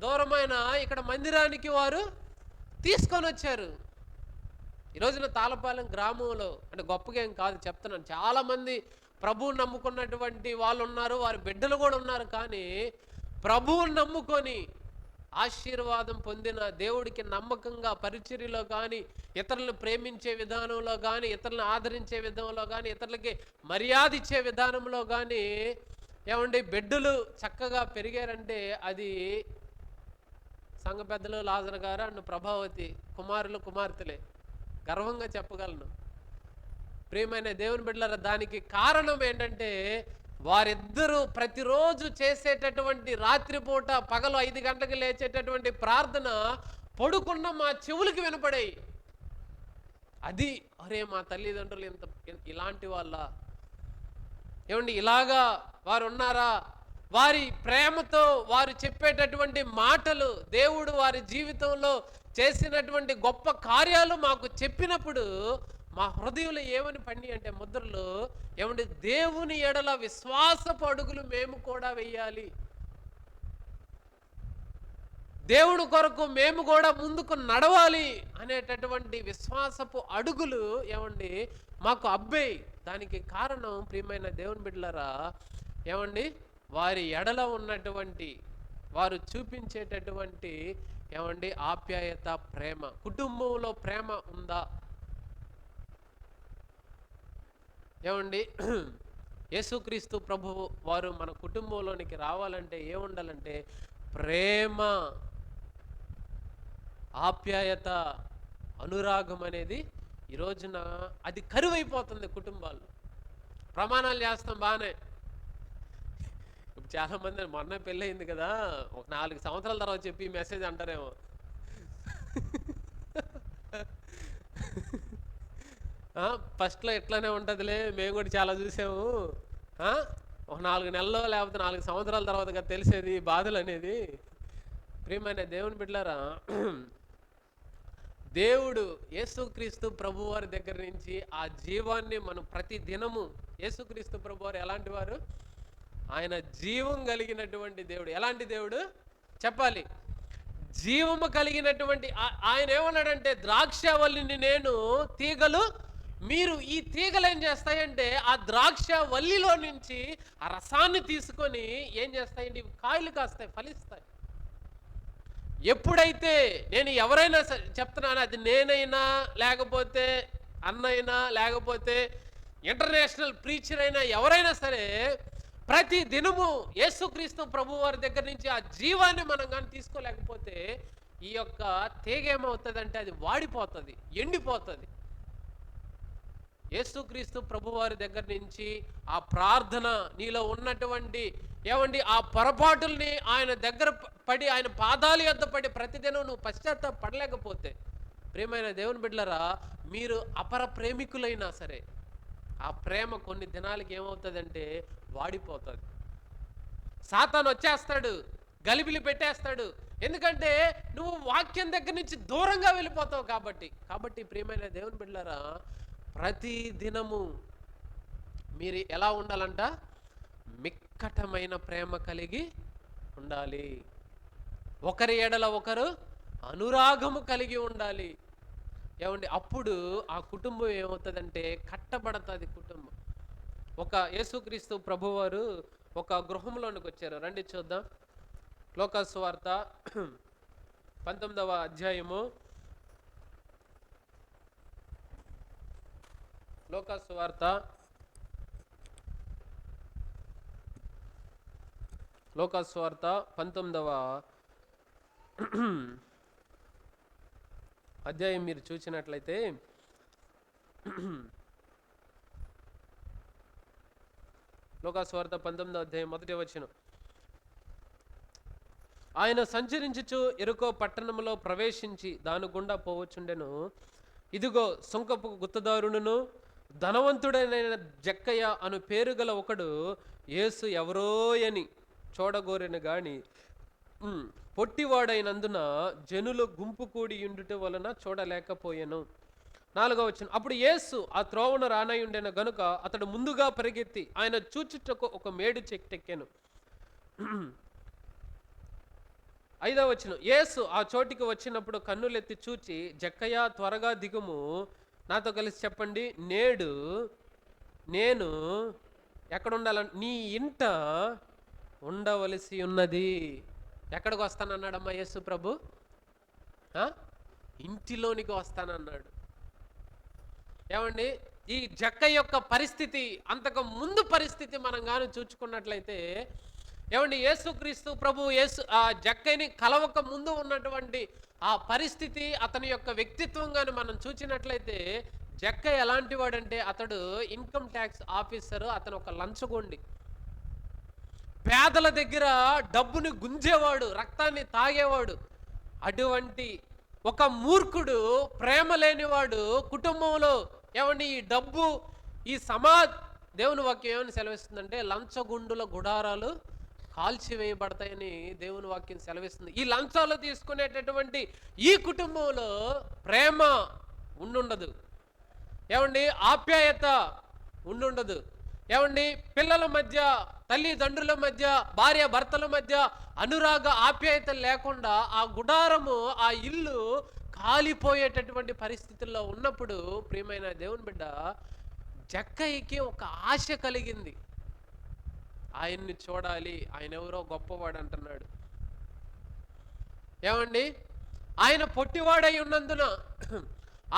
S2: దూరమైన ఇక్కడ మందిరానికి వారు తీసుకొని వచ్చారు. ఈరోజున తాళపాలెం గ్రామంలో, అంటే గొప్పగా ఏం కాదు చెప్తున్నాను, చాలామంది ప్రభువుని నమ్ముకున్నటువంటి వాళ్ళు ఉన్నారు, వారి బిడ్డలు కూడా ఉన్నారు. కానీ ప్రభువుని నమ్ముకొని ఆశీర్వాదం పొందిన, దేవుడికి నమ్మకంగా పరిచర్యలో కానీ, ఇతరులను ప్రేమించే విధానంలో కానీ, ఇతరులను ఆదరించే విధానంలో కానీ, ఇతరులకి మర్యాద ఇచ్చే విధానంలో కానీ ఏమండి బిడ్డలు చక్కగా పెరిగారంటే అది సంఘ పెద్దలు లాజర్ గారు అండ్ ప్రభావతి కుమారులు కుమార్తెలే, గర్వంగా చెప్పగలను. ప్రియమైన దేవుని బిడ్డలారా, దానికి కారణం ఏంటంటే వారిద్దరూ ప్రతిరోజు చేసేటటువంటి రాత్రిపూట పగలు 5 గంటలకు లేచేటటువంటి ప్రార్థన పడుకున్న మా చెవులకి వినపడాయి. అది అరే మా తల్లిదండ్రులు ఇలాంటి వాళ్ళ, ఏమండి ఇలాగా వారు ఉన్నారా? వారి ప్రేమతో వారు చెప్పేటటువంటి మాటలు, దేవుడు వారి జీవితంలో చేసినటువంటి గొప్ప కార్యాలు మాకు చెప్పినప్పుడు మా హృదయంలో ఏమని పండి అంటే ముద్రలు, ఏమంటే దేవుని ఎడల విశ్వాసపు అడుగులు మేము కూడా వెయ్యాలి, దేవుడు కొరకు మేము కూడా ముందుకు నడవాలి అనేటటువంటి విశ్వాసపు అడుగులు ఏమండి మాకు అబ్బాయి. దానికి కారణం ప్రియమైన దేవుని బిడ్డలారా, ఏమండి వారి ఎడల ఉన్నటువంటి, వారు చూపించేటటువంటి ఏమండి ఆప్యాయత, ప్రేమ. కుటుంబంలో ప్రేమ ఉందా? ఏమండి యేసుక్రీస్తు ప్రభువు వారు మన కుటుంబంలోనికి రావాలంటే ఏముండాలంటే ప్రేమ, ఆప్యాయత, అనురాగం అనేది ఈ రోజున అది కరువైపోతుంది కుటుంబాల్లో. ప్రమాణాలు చేస్తాం బాగానే, ఇప్పుడు చాలామంది మొన్న పెళ్ళయింది కదా, ఒక 4 సంవత్సరాల తర్వాత చెప్పి మెసేజ్ అంటారేమో. ఫస్ట్లో ఎట్లానే ఉంటుందిలే, మేము కూడా చాలా చూసాము. ఒక 4 నెలల్లో లేకపోతే 4 సంవత్సరాల తర్వాత కదా తెలిసేది ఈ బాధలు అనేది. ప్రియమైన దేవుని బిడ్డలారా, దేవుడు యేసుక్రీస్తు ప్రభువారి దగ్గర నుంచి ఆ జీవాన్ని మనం ప్రతి దినము, యేసుక్రీస్తు ప్రభువారు ఎలాంటి వారు? ఆయన జీవం కలిగినటువంటి దేవుడు. ఎలాంటి దేవుడు చెప్పాలి? జీవము కలిగినటువంటి ఆయన ఏమన్నాడంటే, ద్రాక్షవల్లిని నేను, తీగలు మీరు. ఈ తీగలు ఏం చేస్తాయంటే ఆ ద్రాక్ష వల్లిలో నుంచి ఆ రసాన్ని తీసుకొని ఏం చేస్తాయండి? కాయలు కాస్తాయి, ఫలిస్తాయి. ఎప్పుడైతే నేను ఎవరైనా చెప్తున్నాను, అది నేనైనా లేకపోతే అన్నైనా లేకపోతే ఇంటర్నేషనల్ ప్రీచర్ అయినా ఎవరైనా సరే, ప్రతి దినము యేసుక్రీస్తు ప్రభు వారి దగ్గర నుంచి ఆ జీవాన్ని మనం కానీ తీసుకోలేకపోతే ఈ యొక్క తీగ ఏమవుతుందంటే అది వాడిపోతుంది, ఎండిపోతుంది. యేసుక్రీస్తు ప్రభువారి దగ్గర నుంచి ఆ ప్రార్థన నీలో ఉన్నటువంటి ఏమండి ఆ పొరపాటుల్ని ఆయన దగ్గర పడి, ఆయన పాదాల యొద్ద పడి ప్రతిదినం నువ్వు పశ్చాత్తాప పడలేకపోతే, ప్రియమైన దేవుని బిడ్డలారా, మీరు అపర ప్రేమికులైనా సరే ఆ ప్రేమ కొన్ని దినాలకి ఏమవుతుందంటే వాడిపోతుంది. సాతాను వచ్చేస్తాడు, గలిబిలి పెట్టేస్తాడు. ఎందుకంటే నువ్వు వాక్యం దగ్గర నుంచి దూరంగా వెళ్ళిపోతావు కాబట్టి ప్రియమైన దేవుని బిడ్డలారా, ప్రతి దినము మీరు ఎలా ఉండాలంట? మిక్కటమైన ప్రేమ కలిగి ఉండాలి. ఒకరి ఎడల ఒకరు అనురాగము కలిగి ఉండాలి. ఏమండి? అప్పుడు ఆ కుటుంబం ఏమవుతుందంటే కట్టబడుతుంది కుటుంబం. ఒక యేసుక్రీస్తు ప్రభువారు ఒక గృహంలోనికి వచ్చారు. రండి చూద్దాం. లోకాసు సువార్త 19వ అధ్యాయము. లోకాసు సువార్త 19వ అధ్యాయం మీరు చూసినట్లయితే లోకాసు సువార్త 19వ అధ్యాయం 1వ వచనం. ఆయన సంచరించుచు ఎరుకో పట్టణంలో ప్రవేశించి దాని గుండా పోవచ్చుండెను. ఇదిగో సుంకపు గుత్తదారుడును ధనవంతుడైన జక్కయ్య అను పేరు గల ఒకడు యేసు ఎవరో అని చూడగోరెను గాని పొట్టివాడైనందున జనులు గుంపు కూడి ఉండుట వలన చూడలేకపోయాను. 4వ వచనం. అప్పుడు యేసు ఆ త్రోవను రానయుండెను గనుక అతడు ముందుగా పరిగెత్తి ఆయన చూచుటకు ఒక మేడు చెట్టెక్కెను. 5వ వచనం. యేసు ఆ చోటికి వచ్చినప్పుడు కన్నులెత్తి చూచి, జక్కయ్య త్వరగా దిగుము, నాతో కలిసి చెప్పండి, నేడు నేను ఎక్కడ ఉండాలని నీ ఇంట ఉండవలసి ఉన్నది. ఎక్కడికి వస్తానన్నాడమ్మా యేసు ప్రభు? ఇంటిలోనికి వస్తానన్నాడు. ఏమండి? ఈ జక్క యొక్క పరిస్థితి, అంతకు ముందు పరిస్థితి మనం కానీ చూచుకున్నట్లయితే, ఏమండి, యేసుక్రీస్తు ప్రభు ఆ జక్కని కలవక ముందు ఉన్నటువంటి ఆ పరిస్థితి, అతని యొక్క వ్యక్తిత్వం కానీ మనం చూచినట్లయితే, జక్క ఎలాంటి వాడంటే అతడు ఇన్కమ్ ట్యాక్స్ ఆఫీసరు, అతను ఒక లంచగొండి. పేదల దగ్గర డబ్బుని గుంజేవాడు, రక్తాన్ని తాగేవాడు. అటువంటి ఒక మూర్ఖుడు, ప్రేమ లేనివాడు కుటుంబంలో ఏమండి ఈ డబ్బు, ఈ దేవుని వాక్యం ఏమని సెలవిస్తుందంటే, లంచగుండుల గుడారాలు కాల్చివేయబడతాయని దేవుని వాక్యం సెలవిస్తుంది. ఈ లంచాలు తీసుకునేటటువంటి ఈ కుటుంబంలో ప్రేమ ఉండుండదు. ఏమండి? ఆప్యాయత ఉండుండదు. ఏమండి? పిల్లల మధ్య, తల్లిదండ్రుల మధ్య, భార్య భర్తల మధ్య అనురాగ ఆప్యాయత లేకుండా ఆ గుడారము, ఆ ఇల్లు కాలిపోయేటటువంటి పరిస్థితుల్లో ఉన్నప్పుడు, ప్రియమైన దేవుని బిడ్డ, జక్కయ్యకి ఒక ఆశ కలిగింది. ఆయన్ని చూడాలి, ఆయన ఎవరో గొప్పవాడు అంటున్నాడు. ఏమండి? ఆయన పొట్టివాడై ఉన్నందున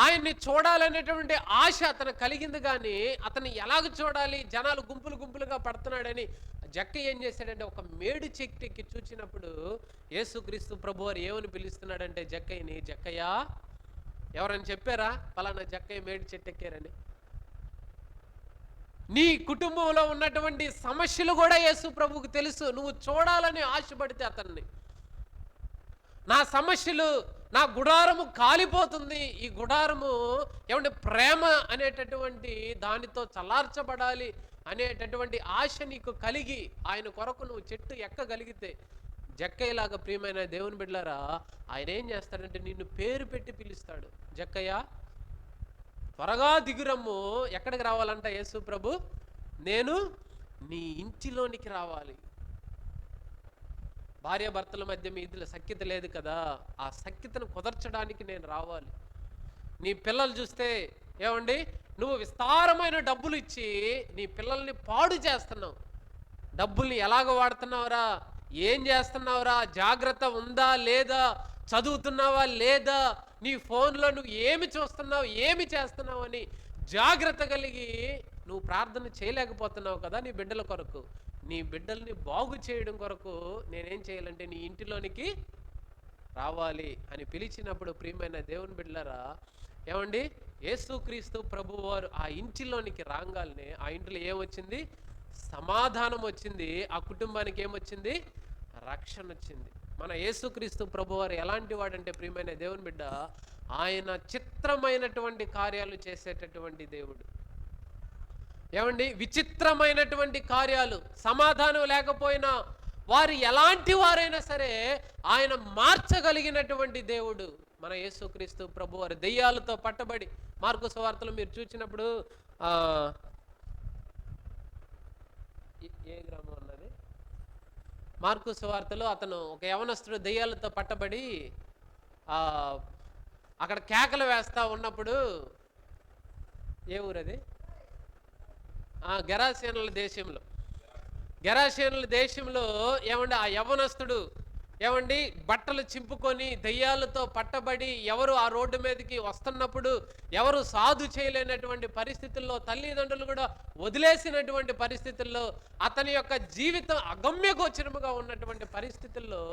S2: ఆయన్ని చూడాలనేటువంటి ఆశ అతను కలిగింది. కానీ అతను ఎలాగ చూడాలి? జనాలు గుంపులు గుంపులుగా పడుతున్నాడని జక్క ఏం చేశాడంటే, ఒక మేడు చెట్టెక్కి చూచినప్పుడు యేసుక్రీస్తు ప్రభువారు ఏమని పిలుస్తున్నాడంటే జక్కయ్యని, జక్కయ్య. ఎవరని చెప్పారా పలానా జక్కయ్య మేడు చెట్టెక్కారని? నీ కుటుంబంలో ఉన్నటువంటి సమస్యలు కూడా యేసు ప్రభువుకు తెలుసు. నువ్వు చూడాలని ఆశపడితే అతన్ని, నా సమస్యలు నా గుడారము కాలిపోతుంది, ఈ గుడారము ఏమంటే ప్రేమ అనేటటువంటి దానితో చల్లార్చబడాలి అనేటటువంటి ఆశ నీకు కలిగి ఆయన కొరకు నువ్వు చెట్టు ఎక్కగలిగితే, జక్కయ్యలాగా ప్రియమైన దేవుని బిడ్డలారా, ఆయన ఏం చేస్తాడంటే నిన్ను పేరు పెట్టి పిలుస్తాడు. జక్కయ్య త్వరగా దిగురమ్ము. ఎక్కడికి రావాలంట యేసు ప్రభు? నేను నీ ఇంటిలోనికి రావాలి. భార్యాభర్తల మధ్య మీ ఇద్దరు సఖ్యత లేదు కదా, ఆ సఖ్యతను కుదర్చడానికి నేను రావాలి. నీ పిల్లలు చూస్తే ఏమండి, నువ్వు విస్తారమైన డబ్బులు ఇచ్చి నీ పిల్లల్ని పాడు చేస్తున్నావు. డబ్బుల్ని ఎలాగ వాడుతున్నావురా, ఏం చేస్తున్నావురా, జాగ్రత్త ఉందా లేదా, చదువుతున్నావా లేదా, నీ ఫోన్లో నువ్వు ఏమి చూస్తున్నావు, ఏమి చేస్తున్నావు అని జాగ్రత్త కలిగి నువ్వు ప్రార్థన చేయలేకపోతున్నావు కదా నీ బిడ్డల కొరకు. నీ బిడ్డల్ని బాగు చేయడం కొరకు నేనేం చేయాలంటే నీ ఇంటిలోనికి రావాలి అని పిలిచినప్పుడు ప్రియమైన దేవుని బిడ్డలారా, ఏమండి, యేసుక్రీస్తు ప్రభువారు ఆ ఇంటిలోనికి రాగానే ఆ ఇంట్లో ఏమొచ్చింది? సమాధానం వచ్చింది. ఆ కుటుంబానికి ఏమొచ్చింది? రక్షణ వచ్చింది. మన యేసుక్రీస్తు ప్రభువారు ఎలాంటి వాడంటే ప్రియమైన దేవుని బిడ్డ, ఆయన చిత్రమైనటువంటి కార్యాలు చేసేటటువంటి దేవుడు. ఏమండి, విచిత్రమైనటువంటి కార్యాలు, సమాధానం లేకపోయినా వారు ఎలాంటి వారైనా సరే ఆయన మార్చగలిగినటువంటి దేవుడు మన యేసుక్రీస్తు ప్రభువారు. దెయ్యాలతో పట్టబడి మార్కు సువార్తలో మీరు చూసినప్పుడు ఏ గ్రామం అన్నది? మార్కు సువార్తలో అతను ఒక యవనస్తుడు దెయ్యాలతో పట్టబడి అక్కడ కేకలు వేస్తా ఉన్నప్పుడు, ఏ ఊరది? గెరాసేనుల దేశంలో ఏమండి ఆ యవనస్తుడు ఏమండి బట్టలు చింపుకొని దెయ్యాలతో పట్టబడి ఎవరు ఆ రోడ్డు మీదకి వస్తున్నప్పుడు ఎవరు సాధు చేయలేనటువంటి పరిస్థితుల్లో, తల్లిదండ్రులు కూడా వదిలేసినటువంటి పరిస్థితుల్లో, అతని యొక్క జీవితం అగమ్యగోచరముగా ఉన్నటువంటి పరిస్థితుల్లో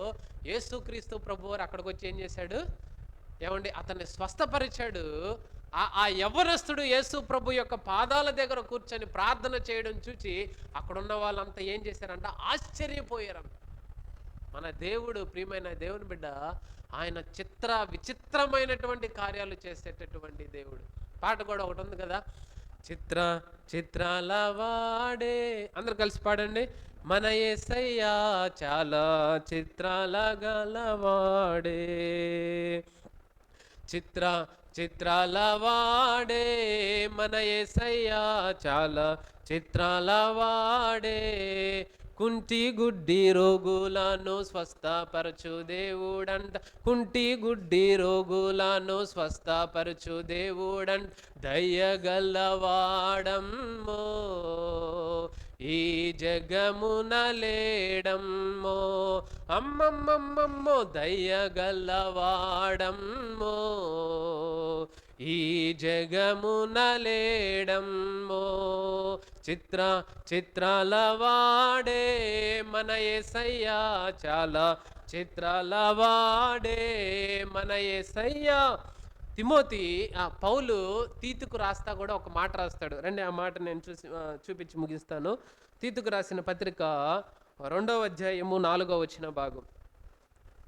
S2: యేసుక్రీస్తు ప్రభువారు అక్కడికి వచ్చి ఏం చేశాడు? ఏమండి అతన్ని స్వస్థపరిచాడు. ఆ యవ్వనస్తుడు యేసు ప్రభు యొక్క పాదాల దగ్గర కూర్చొని ప్రార్థన చేయడం చూసి అక్కడున్న వాళ్ళంతా ఏం చేశారంట? ఆశ్చర్యపోయారంట. మన దేవుడు, ప్రియమైన దేవుని బిడ్డ, ఆయన విచిత్రమైనటువంటి కార్యాలు చేసేటటువంటి దేవుడు. పాట కూడా ఒకటి ఉంది కదా, చిత్రాల వాడే. అందరు కలిసి పాడండి. మన యేసయ్యా చాలా చిత్రాల గలవాడే, చిత్రాల వాడే, మన యేసయ్యా చాలా చిత్రాల వాడే. కుంటి గుడ్డి రోగులను స్వస్థపరచు దేవుడంట, కుంటి గుడ్డి రోగులను స్వస్థపరచు దేవుడంట, దయగలవాడమ్మో ఈ జగమున లేడమ్మో, అమ్మమ్మమ్మమ్మో దయగలవాడమ్మో ఈ జగమున లేడమ్మో. చిత్రాల వాడే, మన యేసయ్యా చాలా చిత్రాల వాడే, మన యేసయ్యా. తిమోతి పౌలు తీతుకు రాస్తా కూడా ఒక మాట రాస్తాడు. రండి ఆ మాట నేను చూపించి ముగిస్తాను. తీతుకు రాసిన పత్రిక 2వ అధ్యాయము 4వ వచన భాగం.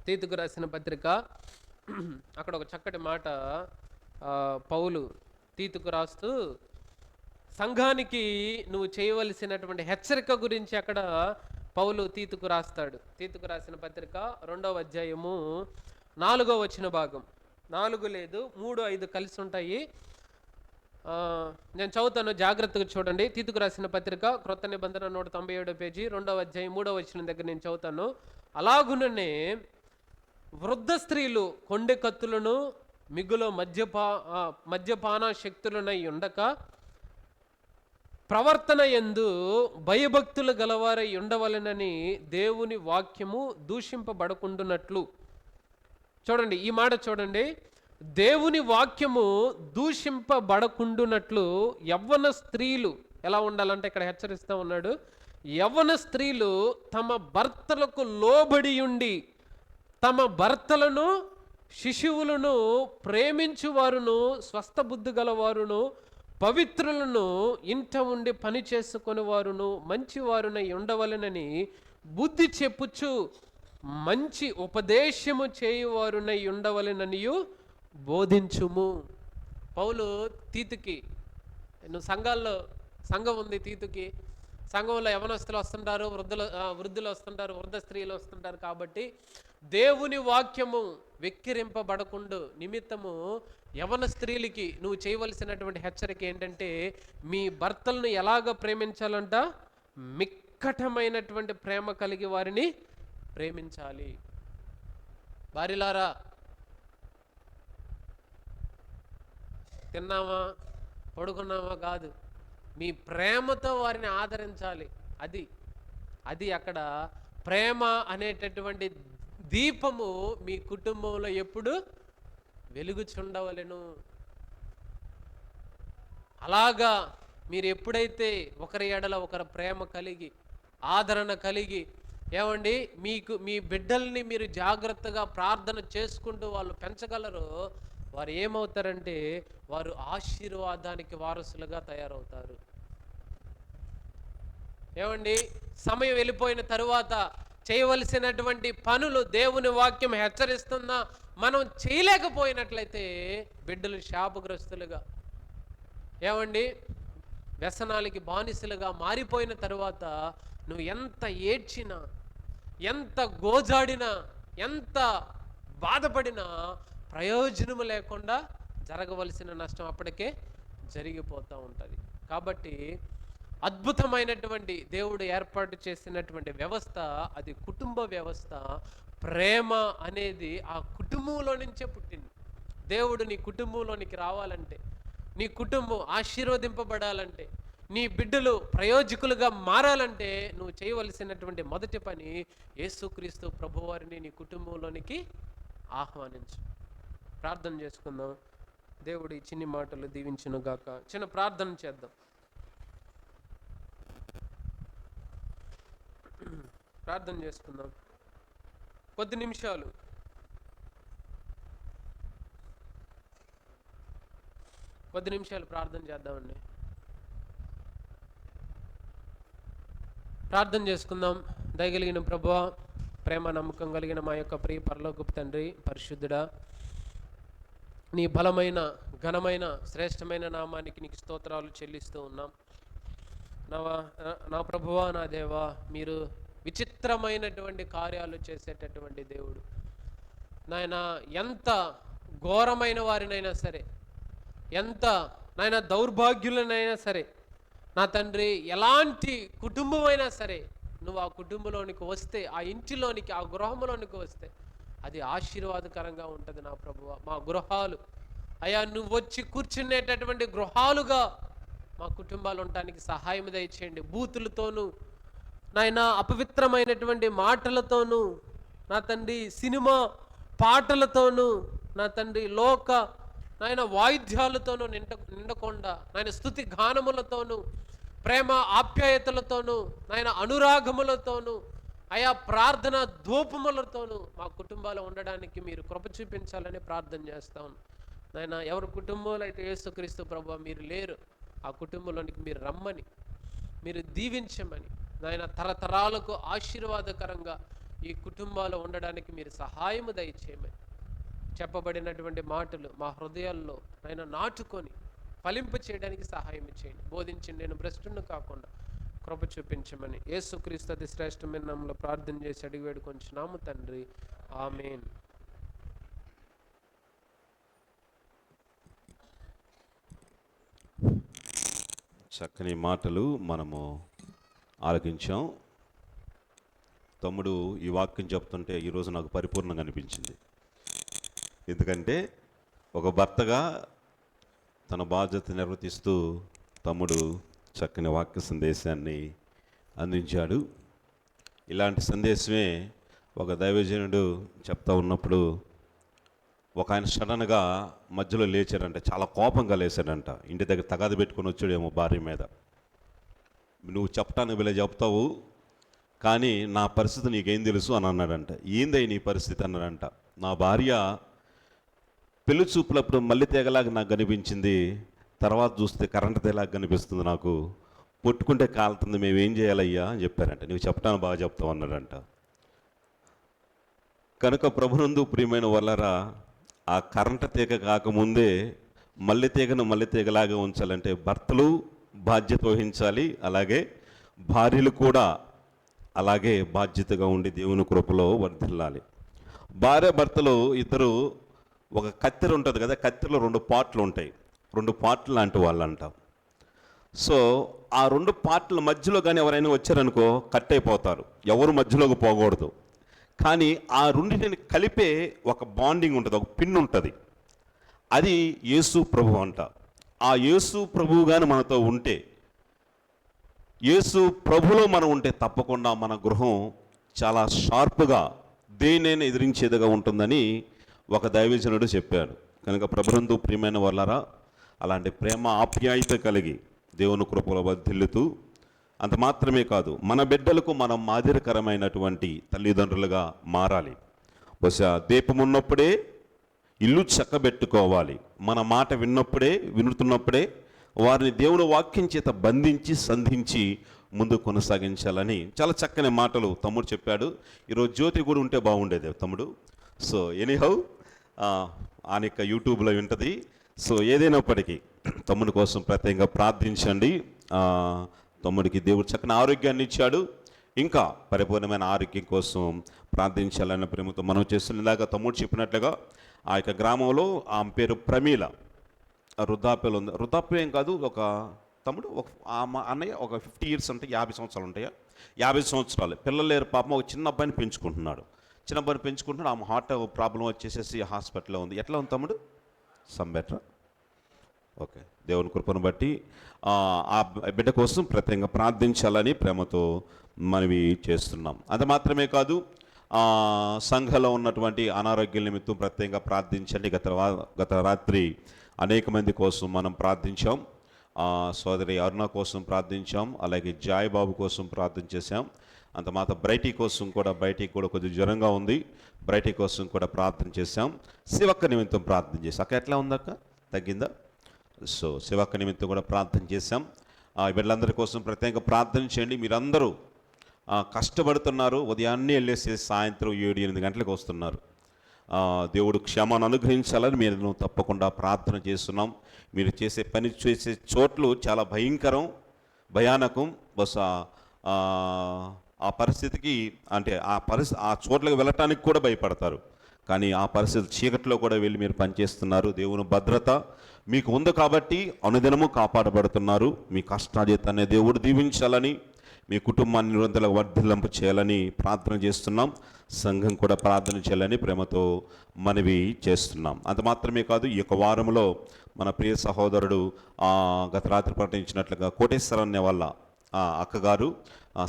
S2: తీతుకు రాసిన పత్రిక అక్కడ ఒక చక్కటి మాట పౌలు తీతుకు రాస్తూ సంఘానికి నువ్వు చేయవలసినటువంటి హెచ్చరిక గురించి అక్కడ పౌలు తీతుకు రాస్తాడు. తీతుకు రాసిన పత్రిక 2వ అధ్యాయము 4వ వచన భాగం. 4 లేదు 3, 5 కలిసి ఉంటాయి. నేను చదువుతాను, జాగ్రత్తగా చూడండి. తీతుకు రాసిన పత్రిక క్రొత్త నిబంధన 197 పేజీ 2వ అధ్యాయం 3వ వచనం దగ్గర నేను చదువుతాను. అలాగుననే వృద్ధ స్త్రీలు కొండె కత్తులను మిగులో మద్యపాన శక్తులనై ఉండక ప్రవర్తన యందు భయభక్తులు గలవారై ఉండవలెనని దేవుని వాక్యము దూషింపబడకుండునట్లు. చూడండి ఈ మాట చూడండి, దేవుని వాక్యము దూషింపబడకుండునట్లు యవ్వన స్త్రీలు ఎలా ఉండాలంటే ఇక్కడ హెచ్చరిస్తూ ఉన్నాడు. యవ్వన స్త్రీలు తమ భర్తలకు లోబడి ఉండి తమ భర్తలను శిశువులను ప్రేమించువారును స్వస్థ బుద్ధి గలవారును పవిత్రులను ఇంట ఉండి పని చేసుకుని వారును మంచివారునై ఉండవలెనని బుద్ధి చెప్పుచు మంచి ఉపదేశము చేయువారునై ఉండవలెననియు బోధించుము. పౌలు తీతుకి, నువ్వు సంఘం ఉంది తీతుకి, సంఘంలో యవనస్తులు వస్తుంటారు, వృద్ధులు వస్తుంటారు, వృద్ధ స్త్రీలు వస్తుంటారు. కాబట్టి దేవుని వాక్యము వెక్కిరింపబడకుండా నిమిత్తము యవన స్త్రీలకి నువ్వు చేయవలసినటువంటి హెచ్చరిక ఏంటంటే, మీ భర్తలను ఎలాగ ప్రేమించాలంట? మిక్కటమైనటువంటి ప్రేమ కలిగి వారిని ప్రేమించాలి. భార్యలారా, తిన్నామా పడుకున్నామా కాదు, మీ ప్రేమతో వారిని ఆదరించాలి. అది అక్కడ ప్రేమ అనేటటువంటి దీపము మీ కుటుంబంలో ఎప్పుడు వెలుగుచుండవలెను. అలాగా మీరు ఎప్పుడైతే ఒకరి ఎడల ఒకరి ప్రేమ కలిగి ఆదరణ కలిగి, ఏమండి, మీ బిడ్డల్ని మీరు జాగ్రత్తగా ప్రార్థన చేసుకుంటూ వాళ్ళు పెంచగలరు, వారు ఏమవుతారంటే వారు ఆశీర్వాదానికి వారసులుగా తయారవుతారు. ఏమండి, సమయం వెళ్ళిపోయిన తరువాత చేయవలసినటువంటి పనులు దేవుని వాక్యం హెచ్చరిస్తున్నా మనం చేయలేకపోయినట్లయితే బిడ్డలు శాపగ్రస్తులుగా, ఏమండి, వ్యసనాలకి బానిసలుగా మారిపోయిన తరువాత నువ్వు ఎంత ఏడ్చినా, ఎంత గోజాడినా, ఎంత బాధపడినా ప్రయోజనము లేకుండా జరగవలసిన నష్టం అప్పటికే జరిగిపోతూ ఉంటుంది. కాబట్టి అద్భుతమైనటువంటి దేవుడు ఏర్పాటు చేసినటువంటి వ్యవస్థ అది కుటుంబ వ్యవస్థ. ప్రేమ అనేది ఆ కుటుంబంలో నుంచే పుట్టింది. దేవుడు నీ కుటుంబంలోనికి రావాలంటే, నీ కుటుంబం ఆశీర్వదింపబడాలంటే, నీ బిడ్డలు ప్రయోజకులుగా మారాలంటే నువ్వు చేయవలసినటువంటి మొదటి పని యేసుక్రీస్తు ప్రభువారిని నీ కుటుంబంలోనికి ఆహ్వానించు. ప్రార్థన చేసుకుందాం. దేవుడి చిన్ని మాటలు దీవించును గాక. చిన్న ప్రార్థన చేద్దాం. ప్రార్థన చేసుకుందాం కొద్ది నిమిషాలు. ప్రార్థన చేద్దామండి. ప్రార్థన చేసుకుందాం. దయగలిగిన ప్రభువా, ప్రేమ నమ్మకం కలిగిన మా యొక్క ప్రియ పరలోకపు తండ్రి, పరిశుద్ధుడా, నీ బలమైన ఘనమైన శ్రేష్టమైన నామానికి నీకు స్తోత్రాలు చెల్లిస్తూ ఉన్నాం. నా ప్రభువా, నా దేవా, మీరు విచిత్రమైనటువంటి కార్యాలు చేసేటటువంటి దేవుడు నాయన. ఎంత ఘోరమైన వారినైనా సరే, ఎంత నాయన దౌర్భాగ్యులనైనా సరే, నా తండ్రి, ఎలాంటి కుటుంబం అయినా సరే, నువ్వు ఆ కుటుంబంలోనికి వస్తే, ఆ ఇంటిలోనికి, ఆ గృహంలోనికి వస్తే అది ఆశీర్వాదకరంగా ఉంటుంది. నా ప్రభువా, మా గృహాలు అయ్యా నువ్వు వచ్చి కూర్చునేటటువంటి గృహాలుగా మా కుటుంబాలు ఉండటానికి సహాయం దయచేయండి. బూతులతోనూ నాయన, అపవిత్రమైనటువంటి మాటలతోనూ, నా తండ్రి, సినిమా పాటలతోనూ, నా తండ్రి, నాయన వాయిద్యాలతోనూ నిండకుండా, నాయన స్తుతి గానములతోనూ, ప్రేమ ఆప్యాయతలతోనూ, నాయన అనురాగములతోనూ, అయా ప్రార్థన ధూపములతోనూ మా కుటుంబాలు ఉండడానికి మీరు కృప చూపించాలని ప్రార్థన చేస్తాను నాయన. ఎవరి కుటుంబంలో అయితే యేసుక్రీస్తు ప్రభువా మీరు లేరు, ఆ కుటుంబంలోనికి మీరు రమ్మని, మీరు దీవించమని నాయన, తరతరాలకు ఆశీర్వాదకరంగా ఈ కుటుంబాలు ఉండడానికి మీరు సహాయము దయచేయమని, చెప్పబడినటువంటి మాటలు మా హృదయాల్లో నాయన నాటుకొని ఫలింప చేయడానికి సహాయం చేయండి. బోధించండి, నేను భ్రష్టుని కాకుండా కృప చూపించమని యేసుక్రీస్తు అతి శ్రేష్టమైన నామములో ప్రార్థన చేసి అడిగి వేడుకొంచున్నాము తండ్రి, ఆమేన్.
S1: చక్కని మాటలు మనము ఆలకించాం. తమ్ముడు ఈ వాక్యం చెప్తుంటే ఈరోజు నాకు పరిపూర్ణంగా అనిపించింది. ఎందుకంటే ఒక భర్తగా తన బాధ్యత నిర్వర్తిస్తూ తమ్ముడు చక్కని వాక్య సందేశాన్ని అందించాడు. ఇలాంటి సందేశమే ఒక దైవజనుడు చెప్తా ఉన్నప్పుడు ఒక ఆయన సడన్గా మధ్యలో లేచాడంట, చాలా కోపంగా లేచాడంట. ఇంటి దగ్గర తగాదు పెట్టుకొని వచ్చాడేమో భార్య మీద. నువ్వు చెప్పటానికి వీళ్ళ చెప్తావు, కానీ నా పరిస్థితి నీకేం తెలుసు అని అన్నాడంట. ఏందై నీ పరిస్థితి అన్నాడంట. నా భార్య పెళ్లి చూపులప్పుడు మళ్ళీ తెగలాగా నాకు కనిపించింది, తర్వాత చూస్తే కరెంటు తెగలాగా కనిపిస్తుంది, నాకు పొట్టుకుంటే కాలుతుంది, మేమేం చేయాలయ్యా అని చెప్పారంట. నువ్వు చెప్పడానికి బాగా చెప్తావు అన్నాడంట. కనుక ప్రభునందు ప్రియమైన వాళ్ళరా, ఆ కరెంటు తీగ కాకముందే మల్లె తీగను మల్లె తీగలాగా ఉంచాలంటే భర్తలు బాధ్యత వహించాలి, అలాగే భార్యలు కూడా అలాగే బాధ్యతగా ఉండి దేవుని కృపలో వర్ధిల్లాలి. భార్య భర్తలు ఇద్దరు ఒక కత్తెర ఉంటుంది కదా, కత్తెరలో 2 పార్ట్లు ఉంటాయి, 2 పార్ట్లు లాంటి వాళ్ళు అంటాం. సో ఆ 2 పార్ట్ల మధ్యలో కానీ ఎవరైనా వచ్చారనుకో కట్ అయిపోతారు, ఎవరు మధ్యలోకి పోకూడదు. కానీ ఆ రెండింటిని కలిపే ఒక బాండింగ్ ఉంటుంది, ఒక పిన్ ఉంటుంది, అది యేసు ప్రభు అంట. ఆ యేసు ప్రభువు కానీ మనతో ఉంటే, యేసు ప్రభులో మనం ఉంటే తప్పకుండా మన గృహం చాలా షార్ప్గా దేనైనా ఎదిరించేదిగా ఉంటుందని ఒక దైవజనుడు చెప్పాడు. కనుక ప్రభునందు ప్రియమైన వాళ్ళరా, అలాంటి ప్రేమ ఆప్యాయత కలిగి దేవుని కృపలో వర్ధిల్లుతూ, అంత మాత్రమే కాదు, మన బిడ్డలకు మనం మాదిరికరమైనటువంటి తల్లిదండ్రులుగా మారాలి. బహుశా దీపం ఉన్నప్పుడే ఇల్లు చక్కబెట్టుకోవాలి. మన మాట వినుతున్నప్పుడే వారిని దేవుని వాక్యం చేత బంధించి సంధించి ముందు కొనసాగించాలని చాలా చక్కని మాటలు తమ్ముడు చెప్పాడు. ఈరోజు జ్యోతి కూడా ఉంటే బాగుండేది తమ్ముడు. సో ఎనీహౌ ఆనిక యూట్యూబ్లో ఉంటుంది. సో ఏదైనప్పటికీ తమ్ముడి కోసం ప్రత్యేకంగా ప్రార్థించండి. తమ్ముడికి దేవుడు చక్కని ఆరోగ్యాన్ని ఇచ్చాడు, ఇంకా పరిపూర్ణమైన ఆరోగ్యం కోసం ప్రార్థించాలన్న ప్రేమతో మనం చేస్తున్నలాగా తమ్ముడు చెప్పినట్లుగా ఆ యొక్క గ్రామంలో ఆమె పేరు ప్రమీల, వృద్ధాప్యలో ఉంది. వృద్ధాప్యం ఏం కాదు, ఒక తమ్ముడు ఒక అన్నయ్య ఒక 50 years అంటే 50 సంవత్సరాలు ఉంటాయా, 50 సంవత్సరాలు పిల్లలు లేరు పాపం. ఒక చిన్న అబ్బాయిని పెంచుకుంటున్నాడు. ఆమె హార్ట్ ప్రాబ్లం వచ్చేసేసి హాస్పిటల్లో ఉంది. ఎట్లా ఉంది తమ్ముడు? Some better. ఓకే, దేవుని కృపను బట్టి ఆ బిడ్డ కోసం ప్రత్యేకంగా ప్రార్థించాలని ప్రేమతో మనవి చేస్తున్నాం. అది మాత్రమే కాదు, సంఘంలో ఉన్నటువంటి అనారోగ్య నిమిత్తం ప్రత్యేకంగా ప్రార్థించండి. గత రాత్రి అనేక మంది కోసం మనం ప్రార్థించాం. సోదరి అరుణ కోసం ప్రార్థించాం, అలాగే జాయ్ బాబు కోసం ప్రార్థన చేశాం. అంత మాత్రం బ్రైటీ కోసం కూడా, బయటికి కూడా కొద్దిగా జ్వరంగా ఉంది, బ్రైటీ కోసం కూడా ప్రార్థన చేశాం. శివక్క నిమిత్తం ప్రార్థన చేశాం. అక్క ఎట్లా ఉందక్క, తగ్గిందా? సో శివక్క నిమిత్తం కూడా ప్రార్థన చేశాం. వీళ్ళందరి కోసం ప్రత్యేకంగా ప్రార్థన చేయండి. మీరందరూ కష్టపడుతున్నారు, ఉదయాన్నే వెళ్ళేసి సాయంత్రం 7-8 గంటలకు వస్తున్నారు. దేవుడు క్షేమాన్ని అనుగ్రహించాలని మీరు తప్పకుండా ప్రార్థన చేస్తున్నాం. మీరు చేసే చోట్లు చాలా భయానకం. బహుశా ఆ పరిస్థితికి అంటే ఆ చోట్లకు వెళ్ళటానికి కూడా భయపడతారు. కానీ ఆ పరిస్థితి చీకట్లో కూడా వెళ్ళి మీరు పనిచేస్తున్నారు. దేవుని భద్రత మీకు ఉంది కాబట్టి అనుదినము కాపాడబడుతున్నారు. మీ కష్టాజీతాన్ని దేవుడు దీవించాలని, మీ కుటుంబాన్ని నిరంతరం వర్ధిల్లింపు చేయాలని ప్రార్థన చేస్తున్నాం. సంఘం కూడా ప్రార్థన చేయాలని ప్రేమతో మనవి చేస్తున్నాం. అంత మాత్రమే కాదు, ఈ యొక్క వారంలో మన ప్రియ సహోదరుడు గత రాత్రి ప్రకటించినట్లుగా కోటేశ్వర అనే వాళ్ళ అక్కగారు,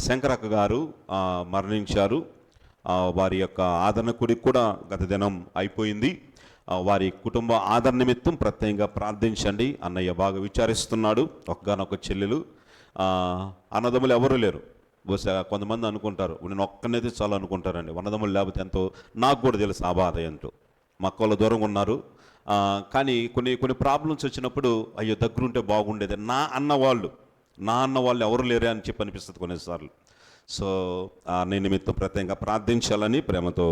S1: శంకర్ అక్క గారు మరణించారు. వారి యొక్క ఆదరణ కుడికి కూడా గత దినం అయిపోయింది. వారి కుటుంబ ఆదరణ నిమిత్తం ప్రత్యేకంగా ప్రార్థించండి. అన్నయ్య బాగా విచారిస్తున్నాడు. ఒక్కగానొక్క చెల్లెలు, అన్నదమ్ములు ఎవరూ లేరు. బహుశా కొంతమంది అనుకుంటారు నేను ఒక్కనైతే చాలు అనుకుంటారండి. అన్నదమ్ములు లేకపోతే ఎంతో, నాకు కూడా తెలుసు ఆ బాధ ఎంతో. మా అక్క వాళ్ళు దూరంగా ఉన్నారు. కానీ కొన్ని ప్రాబ్లమ్స్ వచ్చినప్పుడు అయ్యో దగ్గరుంటే బాగుండేది, నా అన్న వాళ్ళు ఎవరు లేరే అని చెప్పి అనిపిస్తుంది కొన్నిసార్లు. సో నేను నిమిత్తం ప్రత్యేకంగా ప్రార్థించాలని ప్రేమతో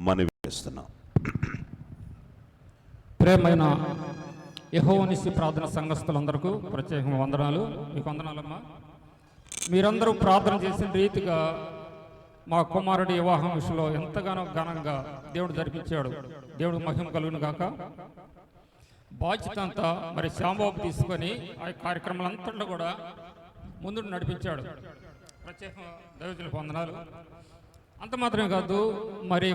S1: మనవి చేస్తున్నాం.
S5: ప్రేమైన యెహోవానిస్సి ప్రార్థన సంఘస్థులందరికీ ప్రత్యేకంగా వందనాలు. మీకు వందనాలమ్మా. మీరందరూ ప్రార్థన చేసిన రీతిగా మా కుమారుడి వివాహం విషయంలో ఎంతగానో ఘనంగా దేవుడు జరిపించాడు. దేవుడు మహిమ కలుగును గాక. బాధ్యత అంతా మరి శ్యాంబాబు తీసుకొని ఆ కార్యక్రమాలంతట్లో కూడా ముందు నడిపించాడు. ప్రత్యేకంగా దైవజనులకు వందనాలు. అంత మాత్రమే కాదు, మరి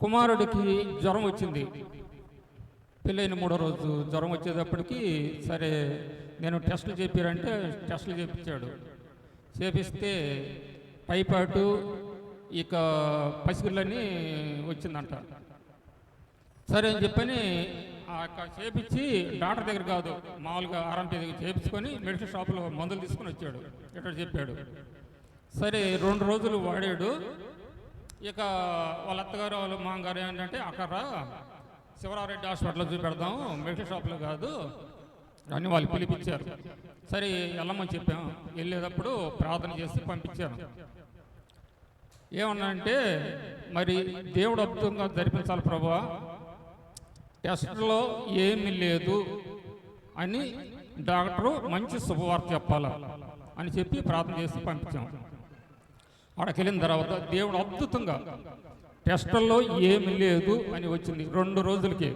S5: కుమారుడికి జ్వరం వచ్చింది. పెళ్ళైన 3వ రోజు జ్వరం వచ్చేటప్పటికి సరే నేను టెస్టులు చెప్పారంటే టెస్టులు చేయించాడు. చేపిస్తే పైపాటు పసిగుళ్ళని వచ్చిందంట. సరే అని చెప్పని చేపించి డాక్టర్ దగ్గర కాదు, మామూలుగా ఆర్ఎంపీ దగ్గర చేయించుకొని మెడికల్ షాప్లో మందులు తీసుకొని వచ్చాడు. ఎట్లా చెప్పాడు. సరే 2 రోజులు వాడాడు. వాళ్ళ అత్తగారు వాళ్ళ మామగారు ఏంటంటే అక్కడ శివరారెడ్డి హాస్పిటల్లో చూపెడదాం, మెడికల్ షాప్లో కాదు అని వాళ్ళు పిలిపించారు. సరే వెళ్ళమని చెప్పాము. వెళ్ళేటప్పుడు ప్రార్థన చేసి పంపించాను. ఏమన్నానంటే మరి దేవుడు అద్భుతంగా జరిపించాలి ప్రభువా, టెస్ట్లో ఏమీ లేదు అని డాక్టరు మంచి శుభవార్త చెప్పాలా అని చెప్పి ప్రార్థన చేసి పంపించాం. అక్కడికి వెళ్ళిన తర్వాత దేవుడు అద్భుతంగా టెస్టుల్లో ఏమీ లేదు అని వచ్చింది. 2 రోజులకి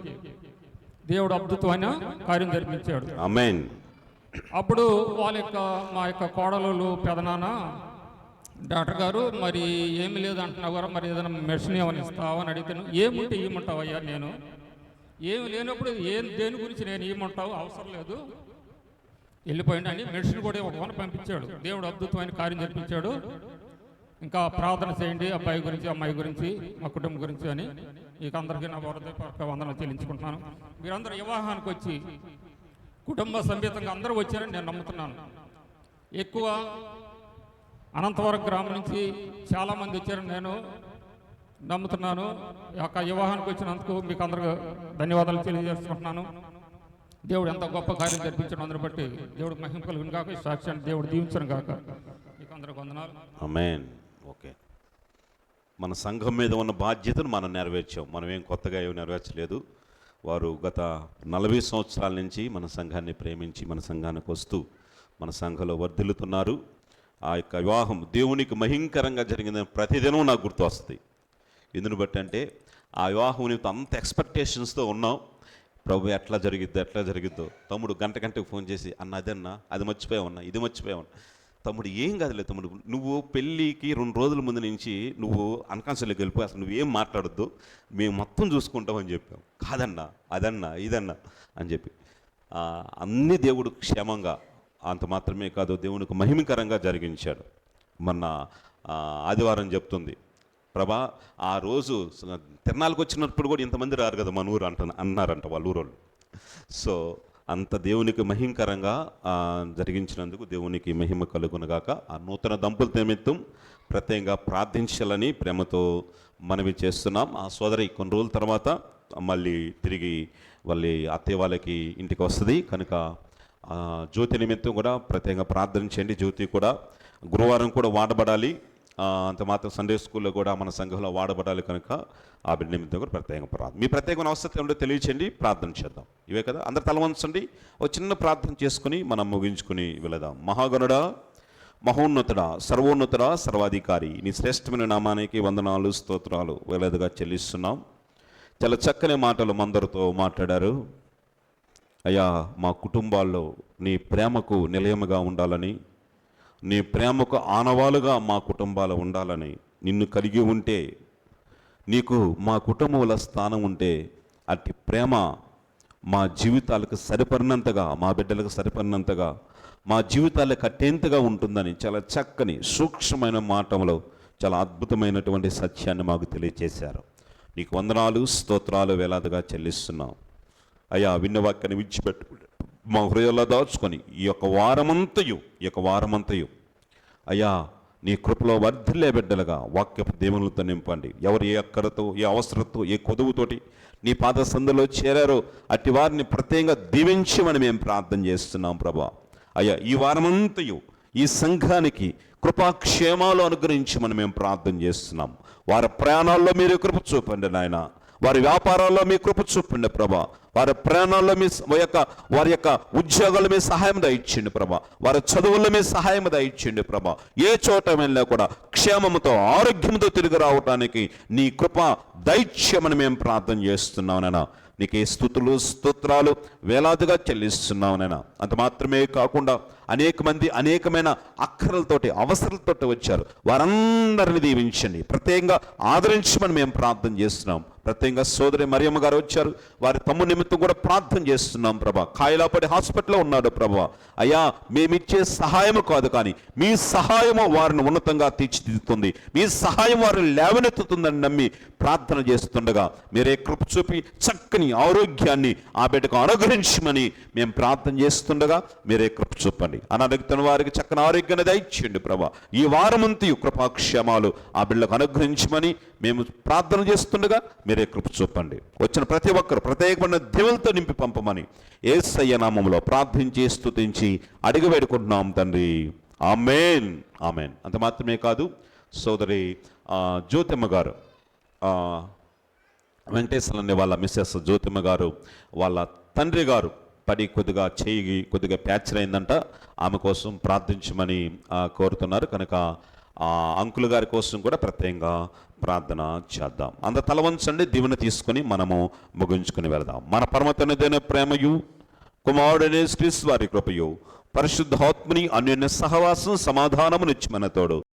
S5: దేవుడు అద్భుతమైన కార్యం జరిపించాడు.
S1: ఆమేన్.
S5: అప్పుడు మా యొక్క కోడలు పెదనాన్న, డాక్టర్ గారు మరి ఏమి లేదు అంటున్నావు కదా, మరి ఏదైనా మెడిసిన్ ఏమైనా ఇస్తావా అని అడిగితే, ఏముంటే ఇవ్వమంటావు అయ్యా, నేను ఏమి లేనప్పుడు దేని గురించి నేను ఇవ్వమంటావు, అవసరం లేదు, వెళ్ళిపోయింది అని మెడిసిన్ కూడా ఒక పంపించాడు. దేవుడు అద్భుతమైన కార్యం జరిపించాడు. ఇంకా ప్రార్థన చేయండి అబ్బాయి గురించి, అమ్మాయి గురించి, మా కుటుంబం గురించి అని మీకు అందరికీ నా హృదయపూర్వక వందనాలు చెల్లించుకుంటున్నాను. మీరందరూ వివాహానికి వచ్చి కుటుంబ సమేతంగా అందరూ వచ్చారని నేను నమ్ముతున్నాను. ఎక్కువ అనంతవరం గ్రామం నుంచి చాలామంది వచ్చారని నేను నమ్ముతున్నాను. యొక్క వివాహానికి వచ్చినందుకు మీకు అందరికీ ధన్యవాదాలు తెలియజేసుకుంటున్నాను. దేవుడు ఎంత గొప్ప కార్యం జరిపించడం అందరూ బట్టి దేవుడికి మహిమ కలుగును కాక, ఈ సాక్ష్యాన్ని దేవుడు దీవించను కాక. మీకు అందరికి వందనాలు.
S1: ఆమేన్. ఓకే, మన సంఘం మీద ఉన్న బాధ్యతను మనం నెరవేర్చాం. మనం ఏం కొత్తగా ఏమి నెరవేర్చలేదు. వారు గత 40 సంవత్సరాల నుంచి మన సంఘాన్ని ప్రేమించి మన సంఘానికి వస్తూ మన సంఘంలో వర్ధిల్లుతున్నారు. ఆ యొక్క వివాహం దేవునికి మహింకరంగా జరిగిందని ప్రతిదినం నాకు గుర్తు వస్తుంది. ఎందుని బట్టి అంటే ఆ వివాహం అంత ఎక్స్పెక్టేషన్స్తో ఉన్నాం. ప్రభు ఎట్లా జరిగిద్దో. తమ్ముడు గంటకు ఫోన్ చేసి, అన్న అదన్నా, అది మర్చిపోయావన్నా, ఇది మర్చిపోయావన్నా. తమ్ముడు ఏం కాదులే తమ్ముడు, నువ్వు పెళ్ళికి 2 రోజుల ముందు నుంచి నువ్వు అన్కాన్షియస్లోకి వెళ్ళిపోయి అసలు నువ్వేం మాట్లాడొద్దు, మేము మొత్తం చూసుకుంటామని చెప్పాం. కాదన్నా, అదన్నా, ఇదన్నా అని చెప్పి అన్ని దేవుడు క్షేమంగా, అంత మాత్రమే కాదు దేవునికి మహిమకరంగా జరిగించాడు. మొన్న ఆదివారం చెప్తుంది ప్రభా, ఆ రోజు తిరణాలకు వచ్చినప్పుడు కూడా ఇంతమంది రారు కదా మన ఊరు అన్నారంట వాళ్ళ ఊరోళ్ళు. సో అంత దేవునికి మహిమకరంగా జరిగించినందుకు దేవునికి మహిమ కలుగునగాక. ఆ నూతన దంపతుల నిమిత్తం ప్రత్యేకంగా ప్రార్థించాలని ప్రేమతో మనవి చేస్తున్నాం. ఆ సోదరి కొన్ని రోజుల తర్వాత మళ్ళీ తిరిగి వాళ్ళ అత్తయ్య వాళ్ళకి ఇంటికి వస్తుంది కనుక జ్యోతి నిమిత్తం కూడా ప్రత్యేకంగా ప్రార్థించండి. జ్యోతి కూడా గురువారం కూడా వాడబడాలి. అంత మాత్రం సండే స్కూల్లో కూడా మన సంఘంలో వాడబడాలి కనుక ఆ బిడ్డ నిమిత్తం కూడా ప్రత్యేకంగా ప్రార్థన, మీ ప్రత్యేకమైన అవసరం ఏమిటో తెలియచేయండి, ప్రార్థన చేద్దాం. ఇవే కదా, అందరు తల వంచండి, ఒక చిన్న ప్రార్థన చేసుకుని మనం ముగించుకుని వెళదాం. మహాగణుడా, మహోన్నతుడా, సర్వోన్నతుడా, సర్వాధికారి, నీ శ్రేష్టమైన నామానికి వందనాలు స్తోత్రాలు వేలాదిగా చెల్లిస్తున్నాం. చాలా చక్కని మాటలు మందరితో మాట్లాడారు. అయ్యా, మా కుటుంబాల్లో నీ ప్రేమకు నిలయముగా ఉండాలని, నీ ప్రేమకు ఆనవాలుగా మా కుటుంబాలు ఉండాలని, నిన్ను కలిగి ఉంటే, నీకు మా కుటుంబంలో స్థానం ఉంటే, అట్టి ప్రేమ మా జీవితాలకు సరిపడినంతగా, మా బిడ్డలకు సరిపడినంతగా, మా జీవితాలకు కట్టేంతగా ఉంటుందని చాలా చక్కని సూక్ష్మమైన మాటలో చాలా అద్భుతమైనటువంటి సత్యాన్ని మాకు తెలియజేశారు. నీకు వందనాలు స్తోత్రాలు వేలాదిగా చెల్లిస్తున్నాం. అయ్యా, విన్న వాక్యాన్ని విడిచిపెట్టు మా హృదయాల్లో దాచుకొని ఈ యొక్క వారమంతయు అయ్యా నీ కృపలో వర్ధిల్లే బిడ్డలుగా వాక్యపు దేవులతో నింపండి. ఎవరు ఏ అక్కరతో, ఏ అవసరంతో, ఏ కొదువుతోటి నీ పాద సందులో చేరారో అట్టి వారిని ప్రత్యేకంగా దీవించమని మేము ప్రార్థన చేస్తున్నాం ప్రభా. అయ్యా, ఈ వారమంతయు ఈ సంఘానికి కృపాక్షేమాలు అనుగ్రహించమని మేము ప్రార్థన చేస్తున్నాం. వారి ప్రయాణాల్లో మీరు కృప చూపండి నాయన, వారి వ్యాపారాల్లో మీ కృప చూపండి ప్రభా. వారి ప్రయాణాల్లో వారి యొక్క ఉద్యోగాల మీద సహాయం దయచేయండి ప్రభా. వారి చదువుల మీద సహాయం దయచేయండి ప్రభా. ఏ చోట వెళ్ళినా కూడా క్షేమముతో ఆరోగ్యంతో తిరిగి రావటానికి నీ కృప దైత్యమని మేము ప్రార్థన చేస్తున్నాం నాయన. నీకే స్తుతులు స్తోత్రాలు వేలాదిగా చెల్లిస్తున్నాం నాయన. అంత మాత్రమే కాకుండా అనేక మంది అనేకమైన అక్కరలతోటి అవసరాలతోటి వచ్చారు. వారందరిని దీవించండి, ప్రత్యేకంగా ఆదరించమని మేము ప్రార్థన చేస్తున్నాం. ప్రత్యేకంగా సోదరి మరియమ్మ గారు వచ్చారు, వారి తమ్ముడి నిమిత్తం కూడా ప్రార్థన చేస్తున్నాం ప్రభా. కాయలాపడి హాస్పిటల్లో ఉన్నాడు ప్రభా. అయ్యా, మేమిచ్చే సహాయము కాదు కానీ మీ సహాయము వారిని ఉన్నతంగా తీర్చిదిద్దుతుంది, మీ సహాయం వారిని లేవనెత్తుతుందని నమ్మి ప్రార్థన చేస్తుండగా మీరే కృప చూపి చక్కని ఆరోగ్యాన్ని ఆ బిడ్డకు అనుగ్రహించమని మేము ప్రార్థన చేస్తుండగా మీరే కృప చూపండి. అనారోగ్యం వారికి చక్కని ఆరోగ్యాన్ని దయచేయండి ప్రభా. ఈ వారమంతయు కృపాక్షేమాలు ఆ బిడ్డకు అనుగ్రహించమని మేము ప్రార్థన చేస్తుండగా మీరే కృప చూపండి. వచ్చిన ప్రతి ఒక్కరు ప్రత్యేకమైన దేవులతో నింపి పంపమని యేసయ్య నామములో ప్రార్థించి స్తుతించి అడిగి వేడుకుంటున్నాం తండ్రి. Amen amen. అంత మాత్రమే కాదు, సోదరి జ్యోతిమ్మ గారు, వెంకటేశ్వర అనే వాళ్ళ మిస్సెస్ జ్యోతిమ్మ గారు వాళ్ళ తండ్రి గారు పడి కొద్దిగా చేయి కొద్దిగా ప్యాచర్ అయిందంట. ఆమె కోసం ప్రార్థించమని కోరుతున్నారు కనుక అంకుల్ గారి కోసం కూడా ప్రత్యేకంగా ప్రార్థన చేద్దాం. అంత తల వంచండి, దీవెన తీసుకొని మనము ముగించుకుని వెళదాం. మన పరమతనదైన ప్రేమయు కుమారుడైన యేసు క్రీస్తు వారి కృపయు పరిశుద్ధాత్మని అన్యోన్య సహవాసం సమాధానము నిచ్చి మనతోడు